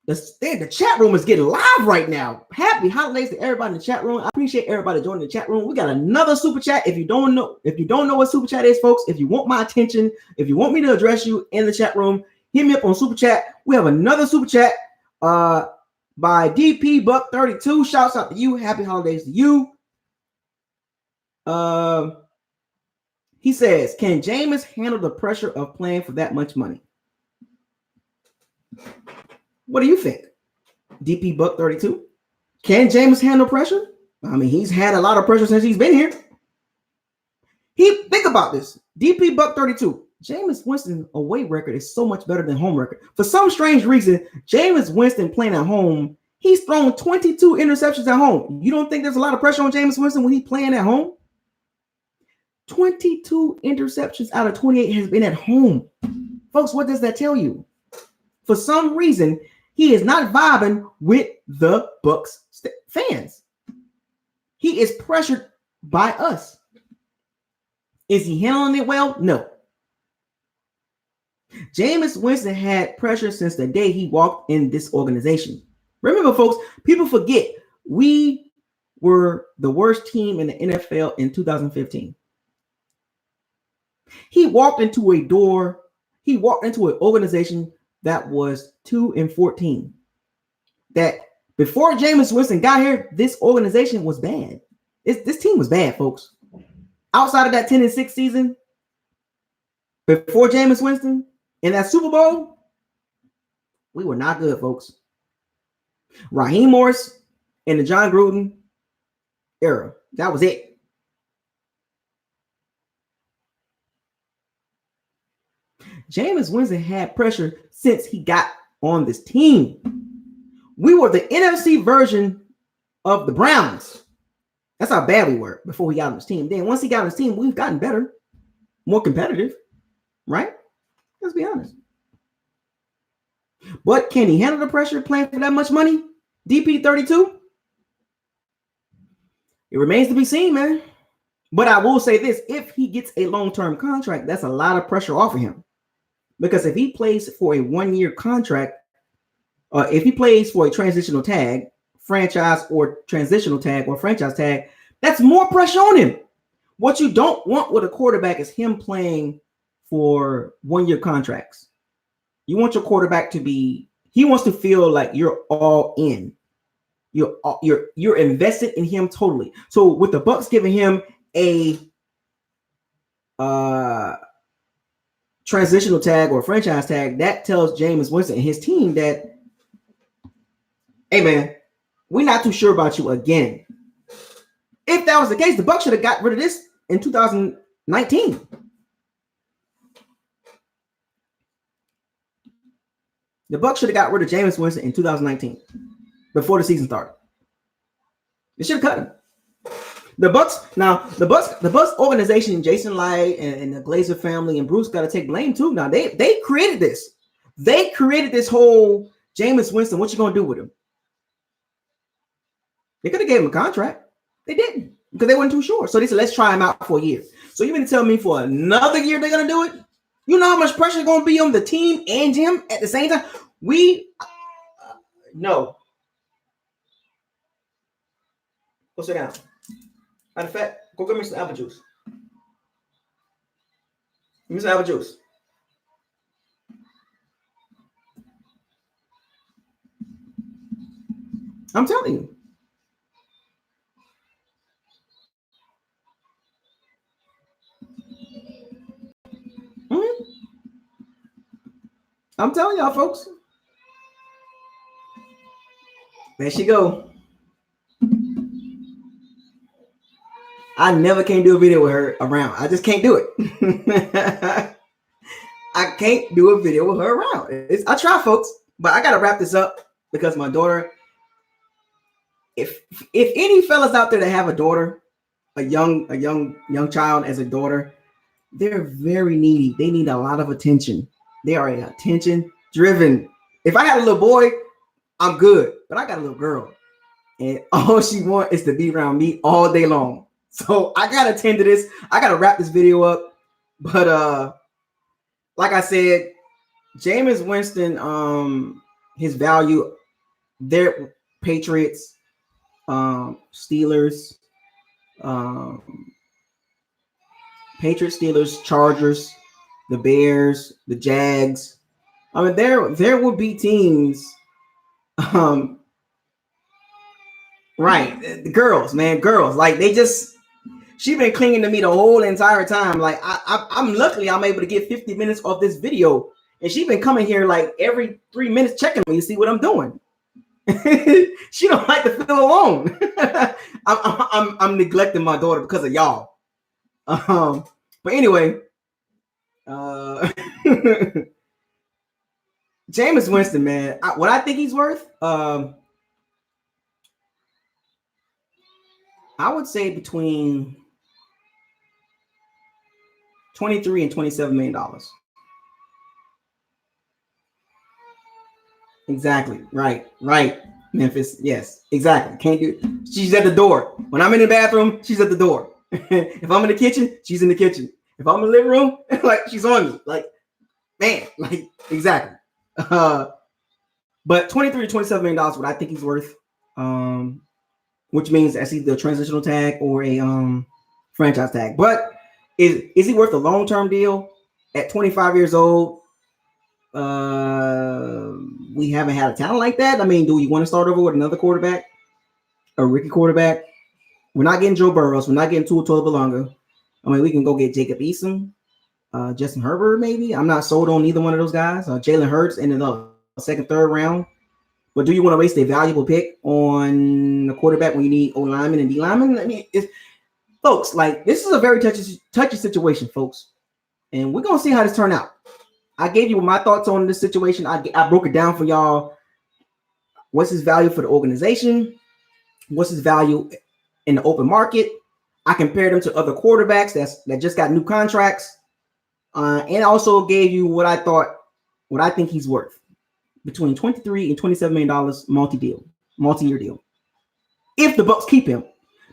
the chat room is getting live right now. Happy holidays to everybody in the chat room. I appreciate everybody joining the chat room. We got another super chat. If you don't know what super chat is, folks, if you want my attention, if you want me to address you in the chat room, hit me up on super chat. We have another super chat by by DP Buck 32. Shouts out to you. Happy holidays to you. He says, can Jameis handle the pressure of playing for that much money? What do you think? DP Buck 32. Can Jameis handle pressure? I mean, he's had a lot of pressure since he's been here. Think about this. DP Buck 32. Jameis Winston away record is so much better than home record. For some strange reason, Jameis Winston playing at home, he's thrown 22 interceptions at home. You don't think there's a lot of pressure on Jameis Winston when he's playing at home? 22 interceptions out of 28 has been at home. Folks, what does that tell you? For some reason, he is not vibing with the Bucs fans. He is pressured by us. Is he handling it well? No. Jameis Winston had pressure since the day he walked in this organization. Remember, folks, people forget we were the worst team in the NFL in 2015. He walked into an organization that was 2-14. That before Jameis Winston got here, this organization was bad. This team was bad, folks. Outside of that 10-6 season, before Jameis Winston, in that Super Bowl, we were not good, folks. Raheem Morris and the John Gruden era. That was it. Jameis Winston had pressure since he got on this team. We were the NFC version of the Browns. That's how bad we were before we got on this team. Then once he got on this team, we've gotten better, more competitive, right? Let's be honest. But can he handle the pressure playing for that much money? DP 32? It remains to be seen, man. But I will say this. If he gets a long-term contract, that's a lot of pressure off of him. Because if he plays for a one-year contract, if he plays for a transitional tag, franchise or transitional tag or franchise tag, that's more pressure on him. What you don't want with a quarterback is him playing for one-year contracts. You want your quarterback to be, he wants to feel like you're all in. You're invested in him totally. So with the Bucs giving him a transitional tag or franchise tag, that tells Jameis Winston and his team that, hey man, we're not too sure about you again. If that was the case, the Bucs should have got rid of this in 2019. The Bucs should have got rid of Jameis Winston in 2019 before the season started. They should have cut him. The Bucs organization, Jason Light and the Glazer family and Bruce got to take blame too. Now they created this. They created this whole Jameis Winston. What you gonna do with him? They could have gave him a contract. They didn't because they weren't too sure. So they said, let's try him out for a year. So you mean to tell me for another year they're gonna do it? You know how much pressure is gonna be on the team and him at the same time? No. Go sit down. Matter of fact, go get me some apple juice. Give me some apple juice. I'm telling you. I'm telling y'all, folks. There she go. I never can do a video with her around. I just can't do it. I can't do a video with her around. I try, folks, but I gotta wrap this up because my daughter. If any fellas out there that have a daughter, a young child as a daughter, they're very needy. They need a lot of attention. They are attention driven. If I had a little boy, I'm good. But I got a little girl, and all she wants is to be around me all day long. So I gotta tend to this. I gotta wrap this video up. But like I said, Jameis Winston, his value, they're Patriots, Steelers, Patriots, Steelers, Chargers, the Bears, the Jags. I mean, there will be teams Right. The girls, man, girls. Like she been clinging to me the whole entire time. Like I'm luckily I'm able to get 50 minutes of this video, and she been coming here like every 3 minutes checking me to see what I'm doing. She don't like to feel alone. I'm neglecting my daughter because of y'all. But anyway, Jameis Winston, man, what I think he's worth, I would say between $23 and $27 million. Exactly. Right. Memphis. Yes, exactly. Can't do it. She's at the door. When I'm in the bathroom, she's at the door. If I'm in the kitchen, she's in the kitchen. If I'm in the living room, like she's on me. Like, man, like exactly. But $23 to $27 million, what I think he's worth. Which means that's either a transitional tag or a franchise tag. But is he worth a long-term deal at 25 years old? We haven't had a talent like that. I mean, do you want to start over with another quarterback, a rookie quarterback? We're not getting Joe Burrows. We're not getting Tua Tagovailoa. I mean, we can go get Jacob Eason, Justin Herbert, maybe. I'm not sold on either one of those guys. Jalen Hurts in the second, third round. But do you want to waste a valuable pick on a quarterback when you need O lineman and D lineman? I mean, folks, like this is a very touchy situation, folks, and we're gonna see how this turn out. I gave you my thoughts on this situation. I broke it down for y'all. What's his value for the organization? What's his value in the open market? I compared him to other quarterbacks that just got new contracts, and also gave you what I think he's worth between $23 and $27 million multi-year deal. If the Bucs keep him.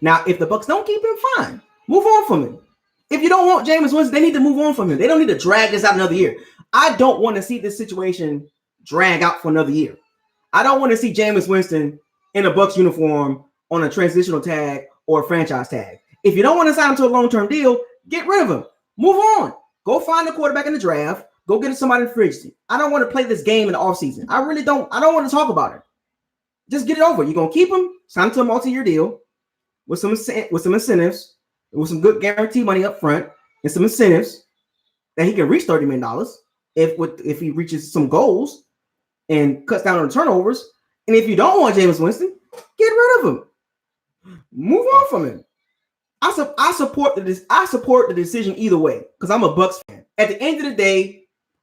Now, if the Bucs don't keep him, fine. Move on from him. If you don't want Jameis Winston, they need to move on from him. They don't need to drag this out another year. I don't want to see this situation drag out for another year. I don't want to see Jameis Winston in a Bucs uniform on a transitional tag or a franchise tag. If you don't want to sign him to a long-term deal, get rid of him. Move on. Go find a quarterback in the draft. Go get somebody in free agency. I don't want to play this game in the offseason. I really don't. I don't want to talk about it. Just get it over. You're going to keep him, sign him to a multi-year deal with some incentives, with some good guarantee money up front and some incentives that he can reach $30 million if he reaches some goals and cuts down on the turnovers. And if you don't want Jameis Winston, get rid of him. Move on from him. I support the decision either way because I'm a Bucs fan. At the end of the day,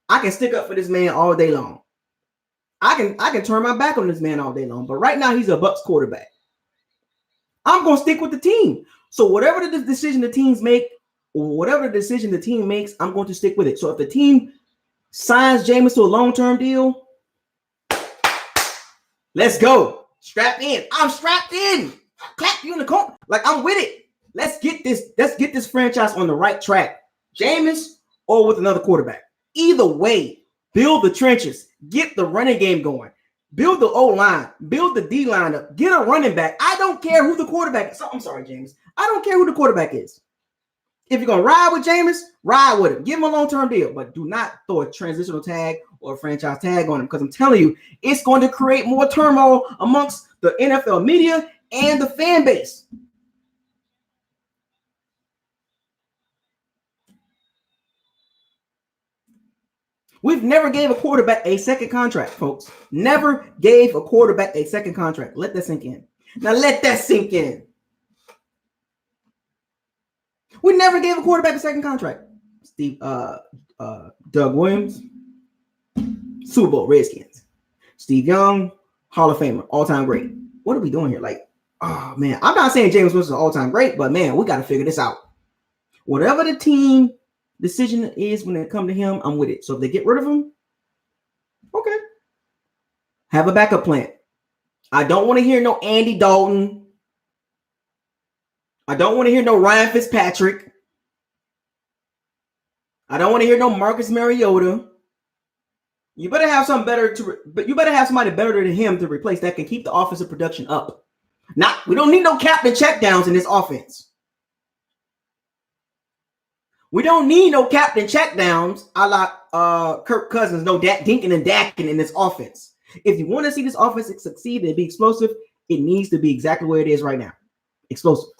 I can stick up for this man all day long. I can turn my back on this man all day long. But right now, he's a Bucs quarterback. I'm gonna stick with the team. So whatever the decision the teams make, or whatever the decision the team makes, I'm going to stick with it. So if the team signs Jameis to a long-term deal, let's go. Strapped in. I'm strapped in. Clap you in the corner. Like I'm with it. Let's get this franchise on the right track. Jameis or with another quarterback. Either way, build the trenches. Get the running game going. Build the O-line. Build the D-line up. Get a running back. I don't care who the quarterback is. I'm sorry, Jameis. I don't care who the quarterback is. If you're going to ride with Jameis, ride with him. Give him a long-term deal. But do not throw a transitional tag or a franchise tag on him because I'm telling you, it's going to create more turmoil amongst the NFL media and the fan base. We've never gave a quarterback a second contract, folks. Never gave a quarterback a second contract. Let that sink in. Now let that sink in. We never gave a quarterback a second contract. Doug Williams, Super Bowl Redskins. Steve Young, Hall of Famer, all-time great. What are we doing here? Like, oh man, I'm not saying Jameis Winston is all-time great, but man, we got to figure this out. Whatever the team decision is when it comes to him, I'm with it. So if they get rid of him, okay. Have a backup plan. I don't want to hear no Andy Dalton. I don't want to hear no Ryan Fitzpatrick. I don't want to hear no Marcus Mariota. You better have something better but you better have somebody better than him to replace that can keep the offensive production up. We don't need no captain checkdowns in this offense. We don't need no captain checkdowns a la Kirk Cousins, no Dinkin and Dakin in this offense. If you want to see this offense succeed and be explosive, It needs to be exactly where it is right now. Explosive.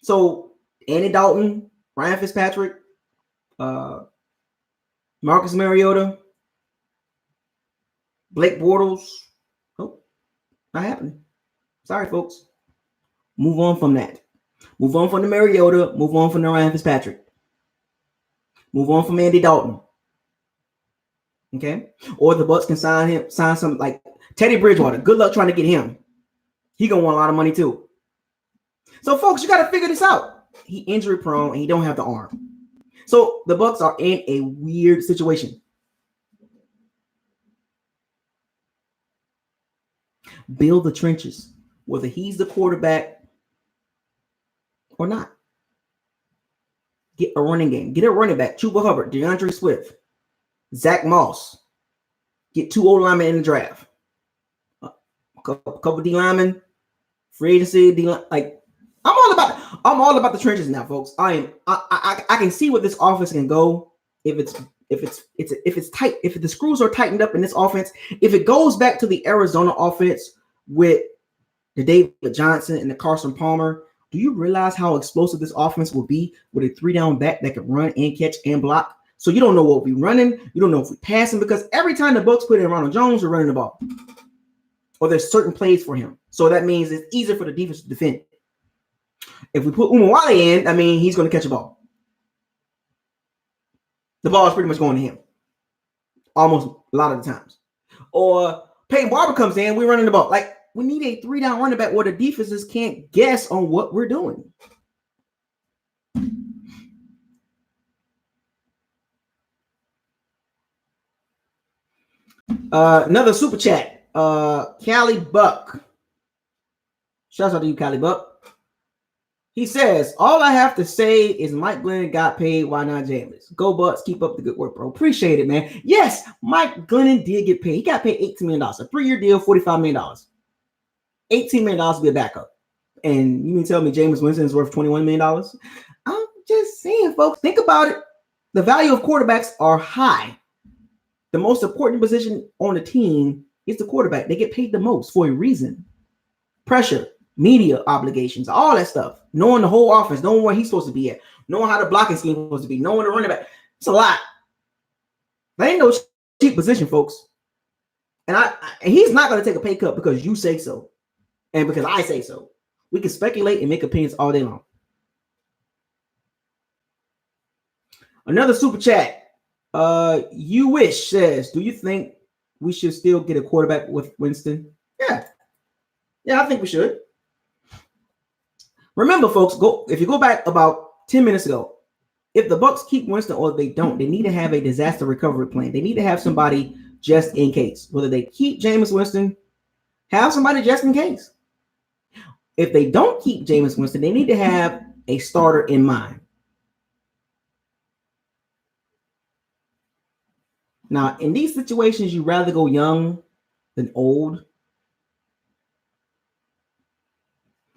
So Andy Dalton, Ryan Fitzpatrick, Marcus Mariota, Blake Bortles. Oh, not happening. Sorry, folks. Move on from that. Move on from the Mariota. Move on from the Ryan Fitzpatrick. Move on from Andy Dalton. Okay? Or the Bucs can sign some like Teddy Bridgewater. Good luck trying to get him. He gonna want a lot of money too. So, folks, you got to figure this out. He injury prone and he don't have the arm. So the Bucs are in a weird situation. Build the trenches, whether he's the quarterback or not. Get a running game. Get a running back. Chuba Hubbard, DeAndre Swift, Zach Moss. Get 2 old linemen in the draft. A couple D linemen, free agency. Like I'm all about the trenches now, folks. I can see where this offense can go if it's tight. If the screws are tightened up in this offense, if it goes back to the Arizona offense with the David Johnson and the Carson Palmer. Do you realize how explosive this offense will be with a 3-down back that can run and catch and block? So you don't know what we're running. You don't know if we're passing because every time the Bucs put in Ronald Jones, we're running the ball. Or there's certain plays for him. So that means it's easier for the defense to defend. If we put Umawale in, I mean, he's going to catch a ball. The ball is pretty much going to him. Almost a lot of the times. Or Peyton Barber comes in, we're running the ball. Like, we need a 3-down running back where the defenses can't guess on what we're doing. Another super chat. Cali Buck. Shouts out to you, Cali Buck. He says, all I have to say is Mike Glennon got paid. Why not Jameis? Go Bucks. Keep up the good work, bro. Appreciate it, man. Yes, Mike Glennon did get paid. He got paid $18 million. A 3-year deal, $45 million. $18 million to be a backup. And you mean tell me Jameis Winston is worth $21 million? I'm just saying, folks. Think about it. The value of quarterbacks are high. The most important position on the team is the quarterback. They get paid the most for a reason. Pressure, media obligations, all that stuff. Knowing the whole offense, knowing where he's supposed to be at, knowing how the blocking scheme is supposed to be, knowing the running back. It's a lot. That ain't no cheap position, folks. And he's not going to take a pay cut because you say so. And because I say so. We can speculate and make opinions all day long. Another super chat. You wish says, do you think we should still get a quarterback with Winston? Yeah, I think we should. Remember, folks, if you go back about 10 minutes ago, if the Bucs keep Winston or they don't, they need to have a disaster recovery plan. They need to have somebody just in case. Whether they keep Jameis Winston, have somebody just in case. If they don't keep Jameis Winston, they need to have a starter in mind. Now, in these situations, you'd rather go young than old.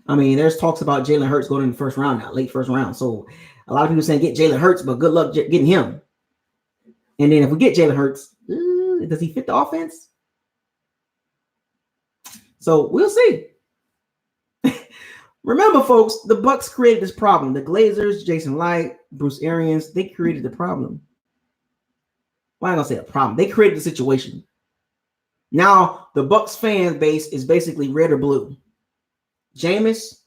I mean, there's talks about Jalen Hurts going in the first round now, late first round. So a lot of people saying get Jalen Hurts, but good luck getting him. And then if we get Jalen Hurts, does he fit the offense? So we'll see. Remember, folks, the Bucs created this problem. The Glazers, Jason Light, Bruce Arians, they created the problem. Why am I gonna say a problem? They created the situation. Now the Bucs fan base is basically red or blue. Jameis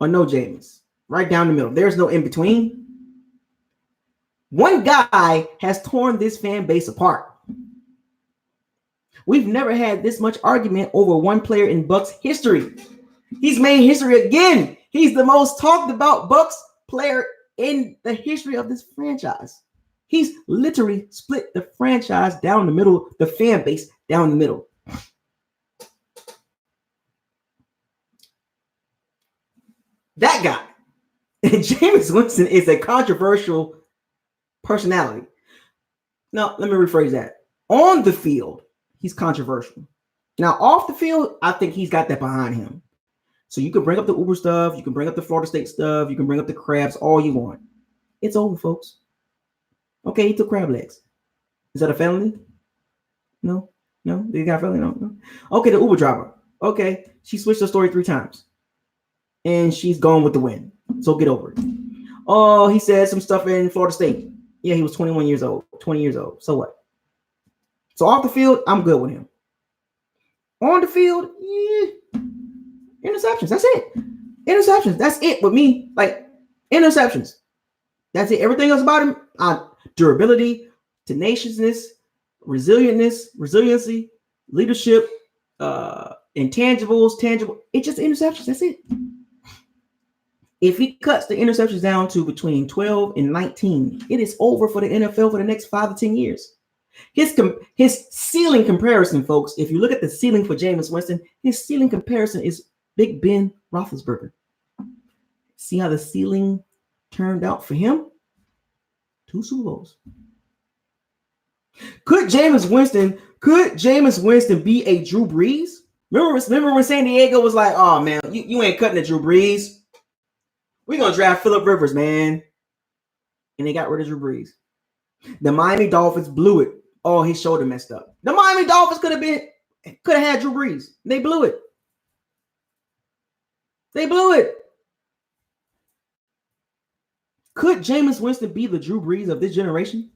or no Jameis. Right down the middle. There's no in between. One guy has torn this fan base apart. We've never had this much argument over one player in Bucs history. He's made history again. He's the most talked about Bucs player in the history of this franchise. He's literally split the franchise down the middle, the fan base down the middle. That guy, Jameis Winston, is a controversial personality. Now, let me rephrase that. On the field, he's controversial. Now, off the field, I think he's got that behind him. So you can bring up the Uber stuff, you can bring up the Florida State stuff, you can bring up the crabs, all you want. It's over, folks. Okay, he took crab legs. Is that a felony? No. No, they got family. No. Okay, the Uber driver. Okay, she switched her story 3 times, and she's gone with the win. So get over it. Oh, he said some stuff in Florida State. Yeah, he was 21 years old, 20 years old. So what? So off the field, I'm good with him. On the field, yeah, interceptions. That's it. Interceptions. That's it with me. Like interceptions. That's it. Everything else about him, durability, tenaciousness, resiliency, leadership, intangibles, tangible. It's just interceptions. That's it. If he cuts the interceptions down to between 12 and 19, it is over for the NFL for the next 5 to 10 years. His ceiling comparison, folks, if you look at the ceiling for Jameis Winston, his ceiling comparison is Big Ben Roethlisberger. See how the ceiling turned out for him? 2 Super Bowls. Could Jameis Winston be a Drew Brees? Remember when San Diego was like, oh man, you ain't cutting the Drew Brees. We're going to draft Phillip Rivers, man. And they got rid of Drew Brees. The Miami Dolphins blew it. Oh, his shoulder messed up. The Miami Dolphins could have had Drew Brees. They blew it. Could Jameis Winston be the Drew Brees of this generation?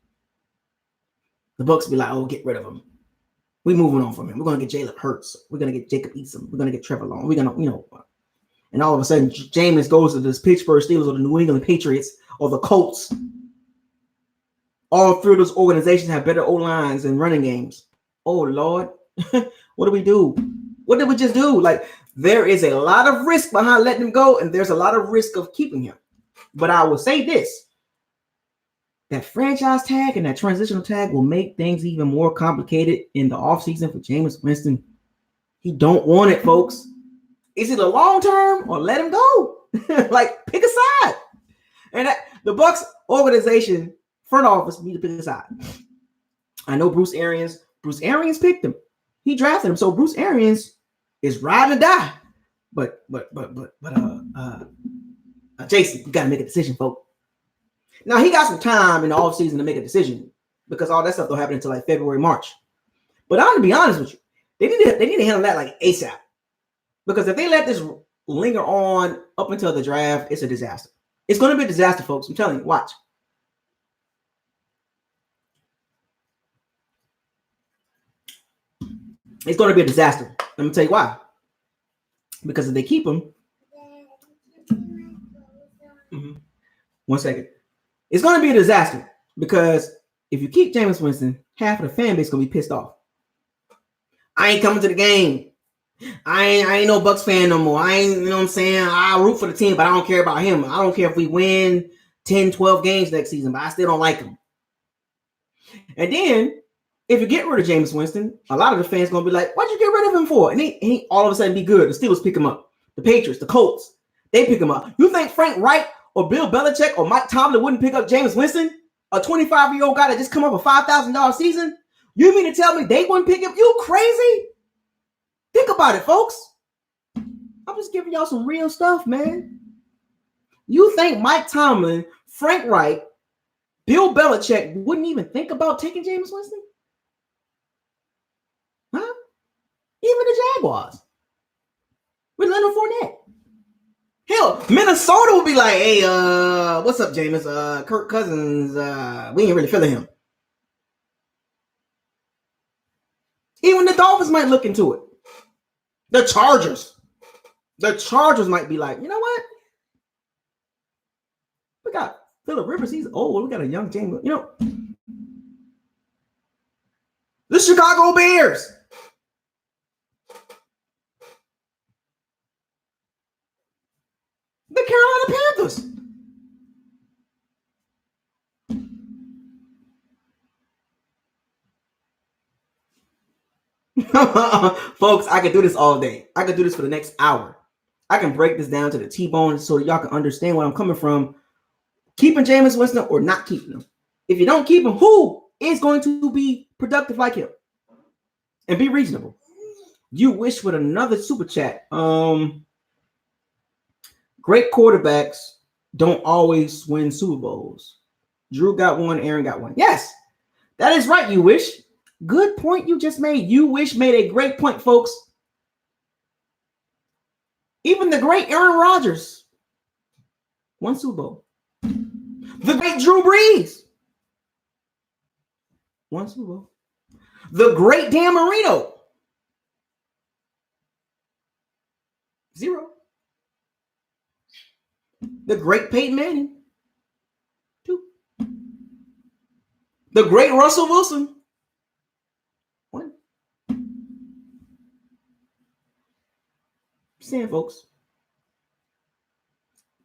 The Bucs be like, oh, get rid of him. We're moving on from him. We're going to get Jalen Hurts. We're going to get Jacob Eason. We're going to get Trevor Lawrence. We're going to, and all of a sudden, Jameis goes to the Pittsburgh Steelers or the New England Patriots or the Colts. All 3 of those organizations have better O-lines and running games. Oh, Lord. What do we do? What did we just do? Like, there is a lot of risk behind letting him go, and there's a lot of risk of keeping him. But I will say this. That franchise tag and that transitional tag will make things even more complicated in the offseason for Jameis Winston. He don't want it, folks. Is it a long term or let him go? Like, pick a side. And the Bucs organization front office need to pick a side. I know Bruce Arians picked him. He drafted him. So Bruce Arians is ride or die. But Jason, you got to make a decision, folks. Now, he got some time in the offseason to make a decision because all that stuff don't happen until like February, March. But I'm going to be honest with you. They need to handle that like ASAP. Because if they let this linger on up until the draft, it's a disaster. It's going to be a disaster, folks. I'm telling you. Watch. It's going to be a disaster. Let me tell you why. Because if they keep him. One second. It's going to be a disaster because if you keep Jameis Winston, half of the fan base is going to be pissed off. I ain't coming to the game. I ain't no Bucs fan no more. I ain't, you know what I'm saying? I root for the team, but I don't care about him. I don't care if we win 10, 12 games next season, but I still don't like him. And then, if you get rid of Jameis Winston, a lot of the fans going to be like, why'd you get rid of him for? And he all of a sudden be good. The Steelers pick him up. The Patriots, the Colts, they pick him up. You think Frank Reich or Bill Belichick or Mike Tomlin wouldn't pick up Jameis Winston? A 25-year-old guy that just come up a $5,000 season? You mean to tell me they wouldn't pick him? You crazy? Think about it, folks. I'm just giving y'all some real stuff, man. You think Mike Tomlin, Frank Reich, Bill Belichick wouldn't even think about taking Jameis Winston? Huh? Even the Jaguars. With Leonard Fournette. Hell, Minnesota would be like, hey, what's up, Jameis? Kirk Cousins, we ain't really feeling him. Even the Dolphins might look into it. The Chargers might be like, you know what? We got Phillip Rivers. He's old. We got a young James. You know, the Chicago Bears. The Carolina Panthers. Folks, I can do this all day. I can do this for the next hour. I can break this down to the T-bone so y'all can understand where I'm coming from. Keeping Jameis Winston or not keeping him. If you don't keep him, who is going to be productive like him? And be reasonable. You wish with another super chat. Great quarterbacks don't always win Super Bowls. Drew got one, Aaron got one. Yes, that is right, you wish. Good point you just made. You wish made a great point, folks. Even the great Aaron Rodgers won Super Bowl. The great Drew Brees won Super Bowl. The great Dan Marino, 0. The great Peyton Manning, 2. The great Russell Wilson, 1. Saying, folks,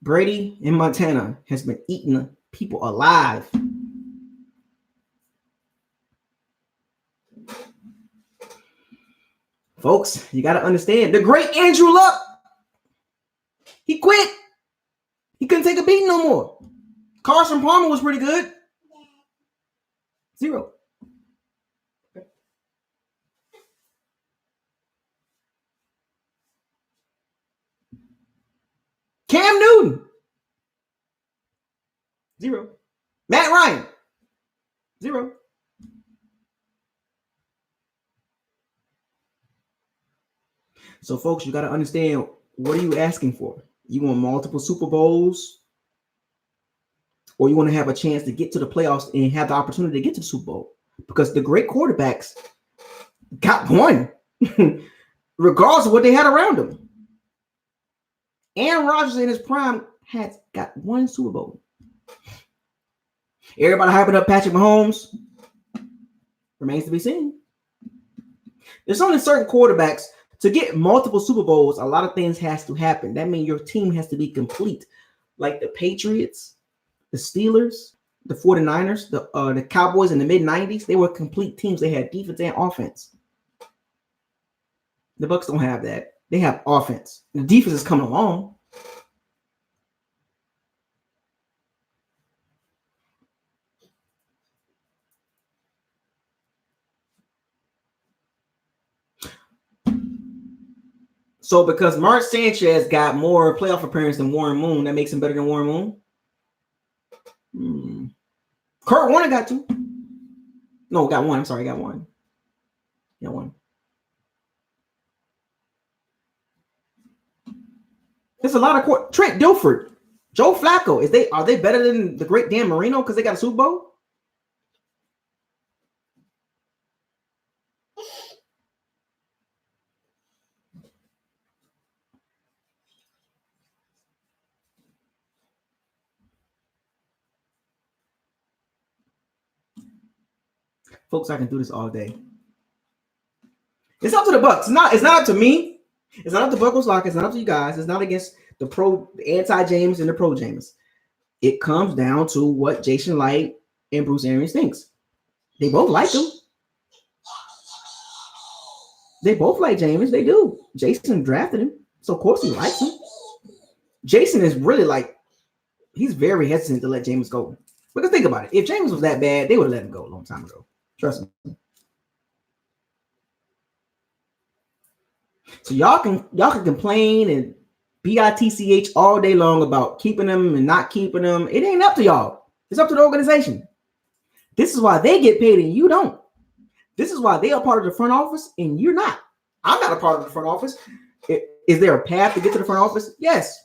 Brady in Montana has been eating people alive. Folks, you got to understand, the great Andrew Luck, he quit. He couldn't take a beating no more. Carson Palmer was pretty good. 0. Cam Newton, 0. Matt Ryan, 0. So, folks, you got to understand, what are you asking for? You want multiple Super Bowls, or you want to have a chance to get to the playoffs and have the opportunity to get to the Super Bowl? Because the great quarterbacks got one, regardless of what they had around them. Aaron Rodgers in his prime has got one Super Bowl. Everybody hyping up Patrick Mahomes. Remains to be seen. There's only certain quarterbacks. To get multiple Super Bowls, a lot of things has to happen. That means your team has to be complete. Like the Patriots, the Steelers, the 49ers, the Cowboys in the mid-90s, they were complete teams. They had defense and offense. The Bucs don't have that. They have offense. The defense is coming along. So because Mark Sanchez got more playoff appearances than Warren Moon, that makes him better than Warren Moon? Kurt Warner got 2. No, got 1. I'm sorry, got 1. Got 1. There's a lot of Trent Dilfer, Joe Flacco. Are they better than the great Dan Marino because they got a Super Bowl? Folks, I can do this all day. It's up to the Bucs. It's not up to me. It's not up to BucosLocker. It's not up to you guys. It's not against the anti-James and the pro-James. It comes down to what Jason Light and Bruce Arians thinks. They both like him. They both like Jameis. They do. Jason drafted him, so of course he likes him. Jason is really he's very hesitant to let Jameis go. Because think about it. If Jameis was that bad, they would have let him go a long time ago. Trust me. So y'all can complain and bitch all day long about keeping them and not keeping them. It ain't up to y'all. It's up to the organization. This is why they get paid and you don't. This is why they are part of the front office and you're not. I'm not a part of the front office. Is there a path to get to the front office? Yes.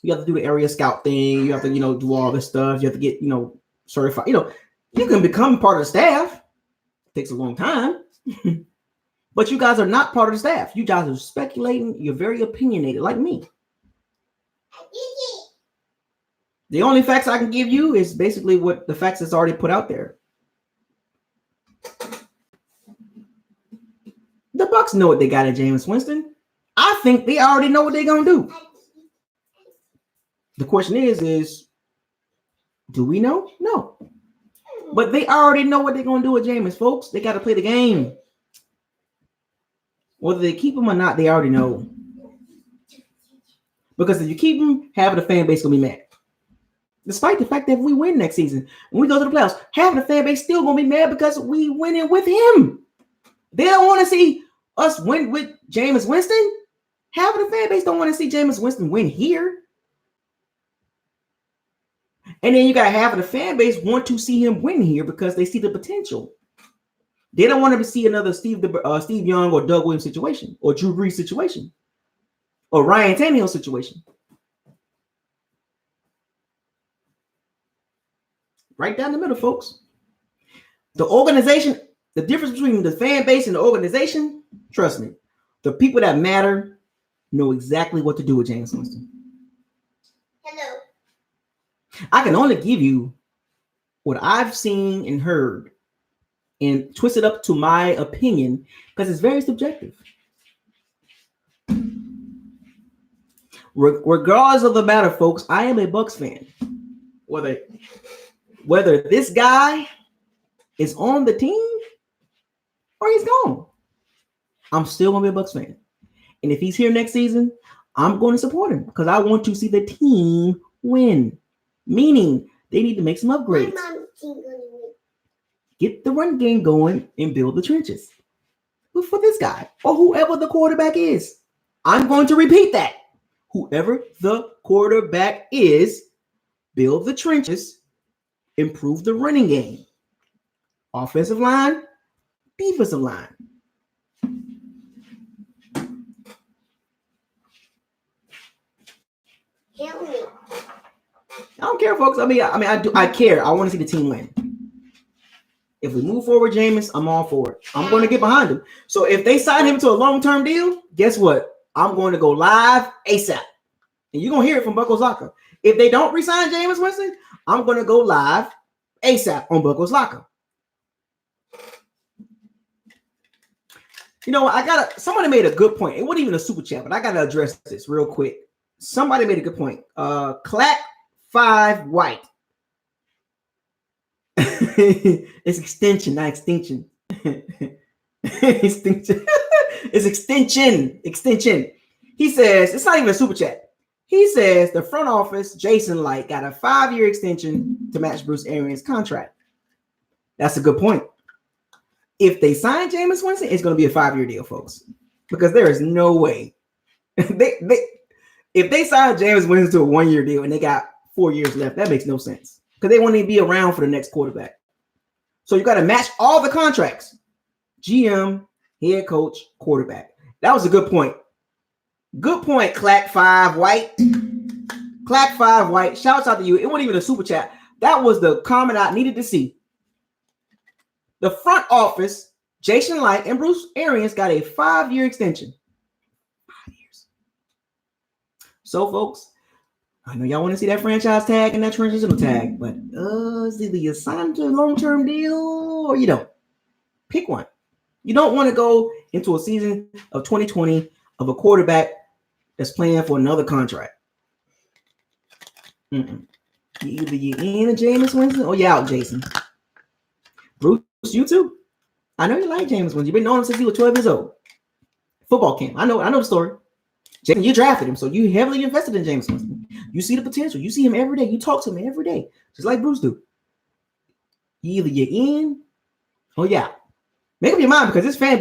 You have to do the area scout thing. You have to, do all this stuff. You have to get, certified. You can become part of the staff. It takes a long time. But you guys are not part of the staff. You guys are speculating. You're very opinionated, like me. The only facts I can give you is basically what the facts that's already put out there. The Bucs know what they got at Jameis Winston. I think they already know what they're going to do. The question is, do we know? No. But they already know what they're going to do with Jameis, folks. They got to play the game. Whether they keep him or not, they already know. Because if you keep him, half of the fan base is going to be mad. Despite the fact that if we win next season, when we go to the playoffs, half of the fan base still going to be mad because we winning with him. They don't want to see us win with Jameis Winston. Half of the fan base don't want to see Jameis Winston win here. And then you got half of the fan base want to see him win here because they see the potential. They don't want to see another Steve Young or Doug Williams situation or Drew Brees situation or Ryan Tannehill situation. Right down the middle, folks. The organization, the difference between the fan base and the organization, trust me, the people that matter know exactly what to do with Jameis Winston. Hello. I can only give you what I've seen and heard and twist it up to my opinion because it's very subjective. Regardless of the matter, folks, I am a Bucs fan. Whether this guy is on the team or he's gone, I'm still going to be a Bucs fan. And if he's here next season, I'm going to support him because I want to see the team win. Meaning they need to make some upgrades. Get the run game going and build the trenches. But for this guy or whoever the quarterback is, I'm going to repeat that. Whoever the quarterback is, build the trenches, improve the running game. Offensive line, defensive line. Help me. I don't care, folks. I care. I want to see the team win. If we move forward, Jameis, I'm all for it. I'm going to get behind him. So if they sign him to a long-term deal, guess what? I'm going to go live ASAP. And you're going to hear it from BucosLocker. If they don't resign Jameis Winston, I'm going to go live ASAP on BucosLocker. You know, somebody made a good point. It wasn't even a super chat, but I got to address this real quick. Somebody made a good point. Clack 5 White. It's extension, not extinction. Extinction. It's extension. He says, it's not even a super chat. He says the front office, Jason Light, got a 5-year extension to match Bruce Arians' contract. That's a good point. If they sign Jameis Winston, it's going to be a 5-year deal, folks. Because there is no way. If they sign Jameis Winston to a 1-year deal and they got 4 years left, that makes no sense. Because they won't even be around for the next quarterback. So you got to match all the contracts. GM, head coach, quarterback. That was a good point. Good point, Clack 5 White. Clack 5 White. Shouts out to you. It wasn't even a super chat. That was the comment I needed to see. The front office, Jason Light and Bruce Arians got a 5-year extension. 5 years. So, folks, I know y'all want to see that franchise tag and that transitional tag, but it's either you sign to a long-term deal or you don't. Pick one. You don't want to go into a season of 2020 of a quarterback that's playing for another contract. Either you in a Jameis Winston or you out, Jason. Bruce, you too. I know you like Jameis Winston. You've been knowing him since he was 12 years old. Football camp. I know the story. Jason, you drafted him, so you heavily invested in Jameis Winston. You see the potential. You see him every day. You talk to him every day, just like Bruce do. Either you're in or you out. Make up your mind because this fan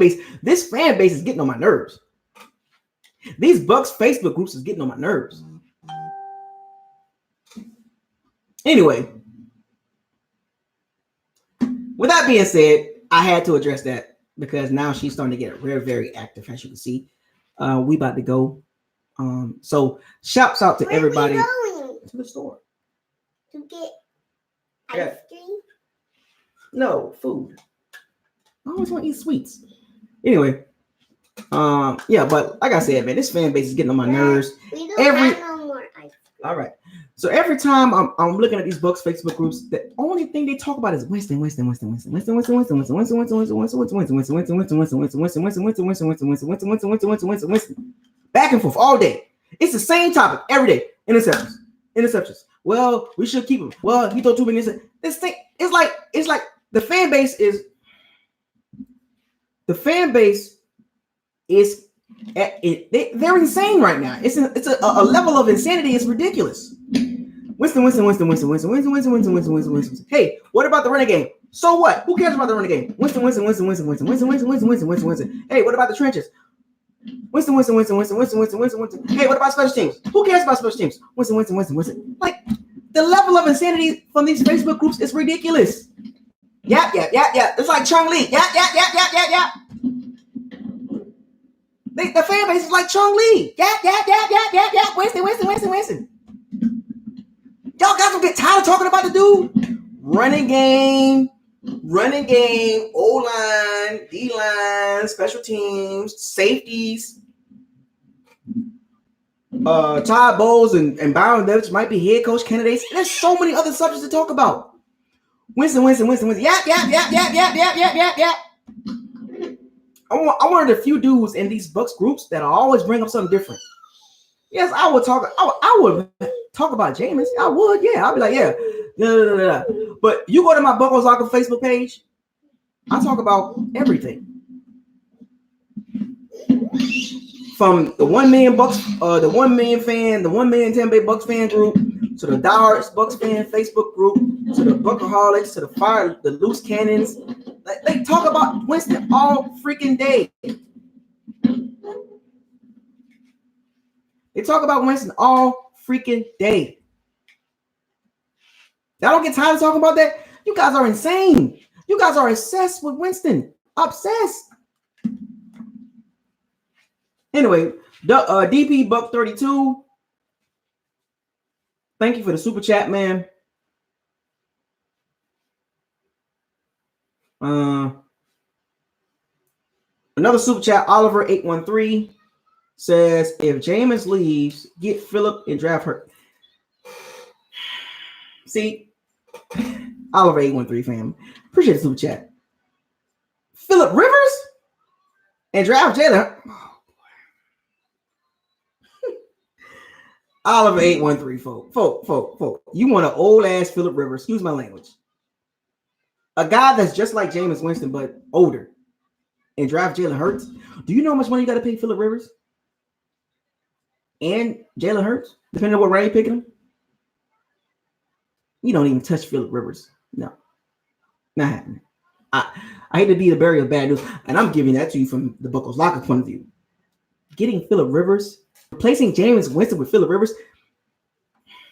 base is getting on my nerves. These Bucs Facebook groups is getting on my nerves. Anyway, with that being said, I had to address that because now she's starting to get very, very active, as you can see. We about to go. So shouts out to everybody. To the store. To get ice cream? No, food. I always want to eat sweets. Anyway, yeah, but like I said, man, this fan base is getting on my nerves. We don't have no more ice cream. All right. So every time I'm looking at these Bucs Facebook groups, the only thing they talk about is Winston. Back and forth all day. It's the same topic every day. Interceptions. Well, we should keep him. Well, he threw too many. This thing it's like the fan base is. The fan base is they're insane right now. It's a level of insanity. It's ridiculous. Winston. Hey, what about the running game? So what? Who cares about the running game? Winston. Hey, what about the trenches? Winston. Hey, what about special teams? Who cares about special teams? Winston. Like the level of insanity from these Facebook groups is ridiculous. Yap. It's like Chung Lee. Yap. The fan base is like Chung Lee. Yap. Winston. Y'all guys don't get tired of talking about the dude. Running game, O-line, D-line, special teams, safeties. Todd Bowles and Byron Leftwich might be head coach candidates. There's so many other subjects to talk about. Winston. Yap. I'm one of the few dudes in these Bucks groups that always bring up something different. Yes, I would talk. I would talk about Jameis. I would, yeah. I'll be like, yeah. But you go to my BucosLocker Facebook page, I talk about everything. From the 1 million Bucks, the 1 million fan, the 1 million Tampa Bay Bucks fan group, to the diehards Bucks fan Facebook group, to the Buckaholics, to the loose cannons. They talk about Winston all freaking day. They talk about Winston all freaking day. Y'all don't get tired of talking about that? You guys are insane. You guys are obsessed with Winston. Obsessed. Anyway, DP Buck 32. Thank you for the super chat, man. Another super chat, Oliver 813 says, if Jameis leaves, get Phillip and draft her. See, Oliver 813 fam. Appreciate the super chat. Phillip Rivers and draft Jalen. Oliver 813, folk. You want an old ass Phillip Rivers, excuse my language. A guy that's just like Jameis Winston, but older. And draft Jalen Hurts. Do you know how much money you got to pay Phillip Rivers? And Jalen Hurts, depending on what round you're picking him. You don't even touch Phillip Rivers. No. Not happening. I hate to be the bearer of bad news, and I'm giving that to you from the BucosLocker point of view. Getting Phillip Rivers, replacing Jameis Winston with Phillip Rivers.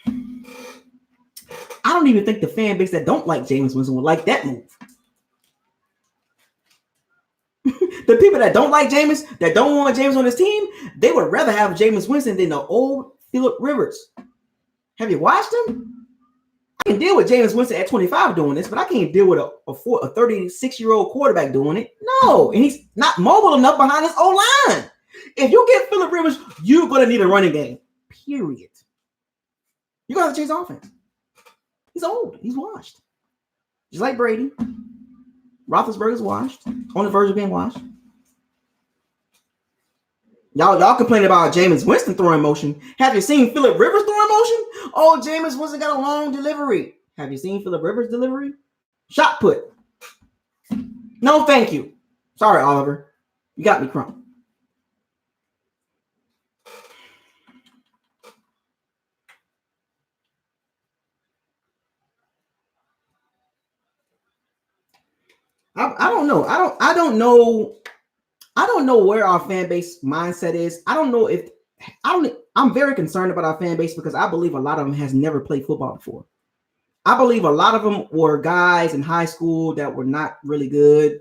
I don't even think the fan base that don't like Jameis Winston would like that move. The people that don't like Jameis, that don't want Jameis on his team, they would rather have Jameis Winston than the old Phillip Rivers. Have you watched him? I can deal with Jameis Winston at 25 doing this, but I can't deal with a 36-year-old quarterback doing it. No, and he's not mobile enough behind his O-line. If you get Phillip Rivers, you're going to need a running game, period. You're going to have to chase offense. He's old. He's washed. Just like Brady. Roethlisberger's washed. On the verge of being washed. Y'all complain about Jameis Winston throwing motion. Have you seen Phillip Rivers throwing motion? Oh, Jameis Winston got a long delivery. Have you seen Phillip Rivers' delivery? Shot put. No, thank you. Sorry, Oliver. You got me crump. I don't know. I don't know where our fan base mindset is. I'm very concerned about our fan base because I believe a lot of them has never played football before. I believe a lot of them were guys in high school that were not really good,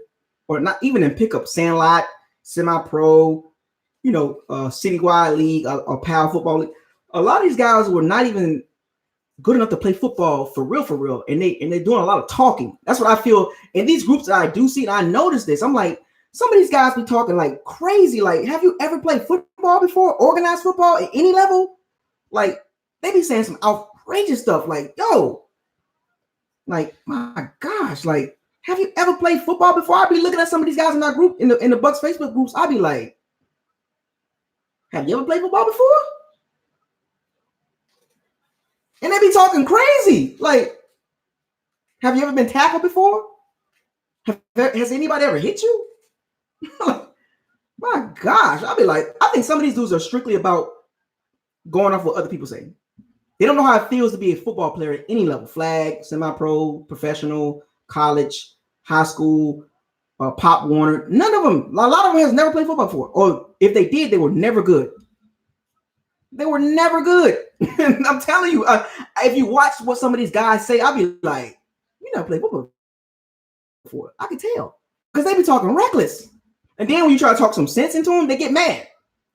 or not even in pickup, sandlot, semi-pro, citywide league, or power football league. A lot of these guys were not even good enough to play football for real, and they're doing a lot of talking. That's what I feel in these groups that I do see, and I notice this. I'm like, some of these guys be talking like crazy. Like, have you ever played football before? Organized football at any level? Like, they be saying some outrageous stuff. Like, yo, like, my gosh, like, have you ever played football before? I be looking at some of these guys in our group, in the Bucks Facebook groups. I be like, have you ever played football before? And they be talking crazy. Like, have you ever been tackled before? Has anybody ever hit you? My gosh, I'll be like, I think some of these dudes are strictly about going off what other people say. They don't know how it feels to be a football player at any level: flag, semi-pro, professional, college, high school, Pop Warner. None of them. A lot of them has never played football before, or if they did, they were never good. They were never good. I'm telling you, if you watch what some of these guys say, I'll be like, you never played football before. I can tell because they be talking reckless. And then when you try to talk some sense into them, they get mad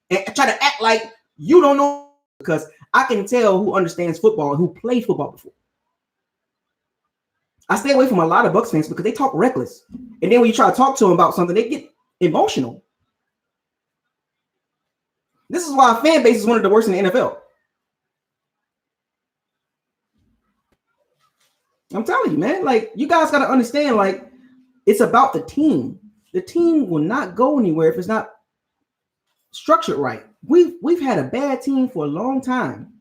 and try to act like you don't know, because I can tell who understands football and who played football before. I stay away from a lot of Bucs fans because they talk reckless. And then when you try to talk to them about something, they get emotional. This is why fan base is one of the worst in the NFL. I'm telling you, man, like, you guys got to understand, like, it's about the team. The team will not go anywhere if it's not structured right. We've had a bad team for a long time.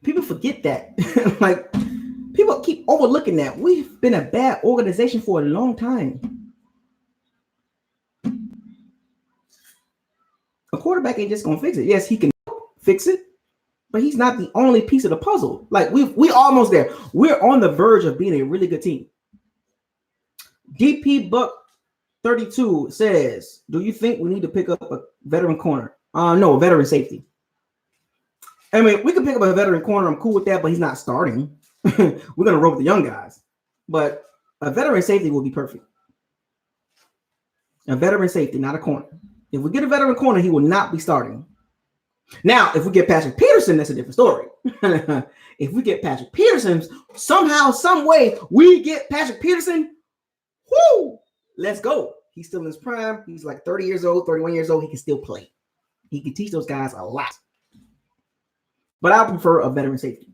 People forget that. Like, people keep overlooking that. We've been a bad organization for a long time. A quarterback ain't just gonna fix it. Yes, he can fix it, but he's not the only piece of the puzzle. Like, we almost there. We're on the verge of being a really good team. DP Buck 32 says, do you think we need to pick up a veteran corner? No, a veteran safety. I mean, we can pick up a veteran corner. I'm cool with that, but he's not starting. We're going to roll with the young guys. But a veteran safety will be perfect. A veteran safety, not a corner. If we get a veteran corner, he will not be starting. Now, if we get Patrick Peterson, that's a different story. If we get Patrick Peterson, somehow, some way, we get Patrick Peterson, whoo, let's go. He's still in his prime. He's like 30 years old, 31 years old. He can still play. He can teach those guys a lot. But I prefer a veteran safety.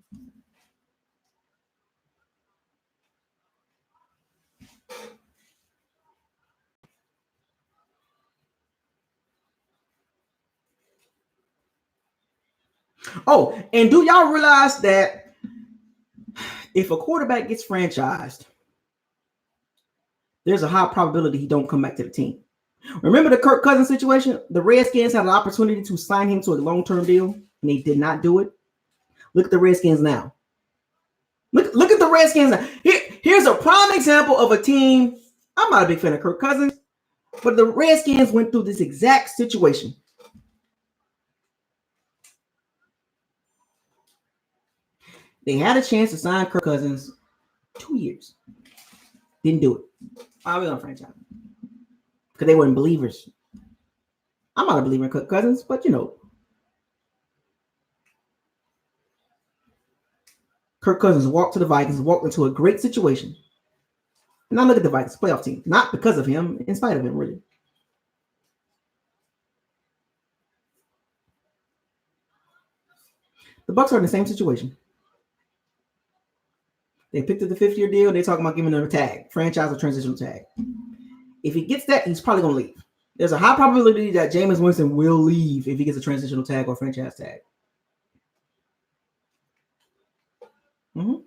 Oh, and do y'all realize that if a quarterback gets franchised, there's a high probability he don't come back to the team? Remember the Kirk Cousins situation? The Redskins had an opportunity to sign him to a long-term deal, and they did not do it. Look at the Redskins now. Look at the Redskins now. Here's a prime example of a team. I'm not a big fan of Kirk Cousins, but the Redskins went through this exact situation. They had a chance to sign Kirk Cousins 2 years. Didn't do it. I was on franchise because they weren't believers. I'm not a believer in Kirk Cousins, but you know, Kirk Cousins walked to the Vikings, walked into a great situation. Now look at the Vikings playoff team. Not because of him, in spite of him, really. The Bucs are in the same situation. They picked up the 5th-year deal. They're talking about giving him a tag, franchise or transitional tag. If he gets that, he's probably going to leave. There's a high probability that Jameis Winston will leave if he gets a transitional tag or franchise tag. Mm-hmm.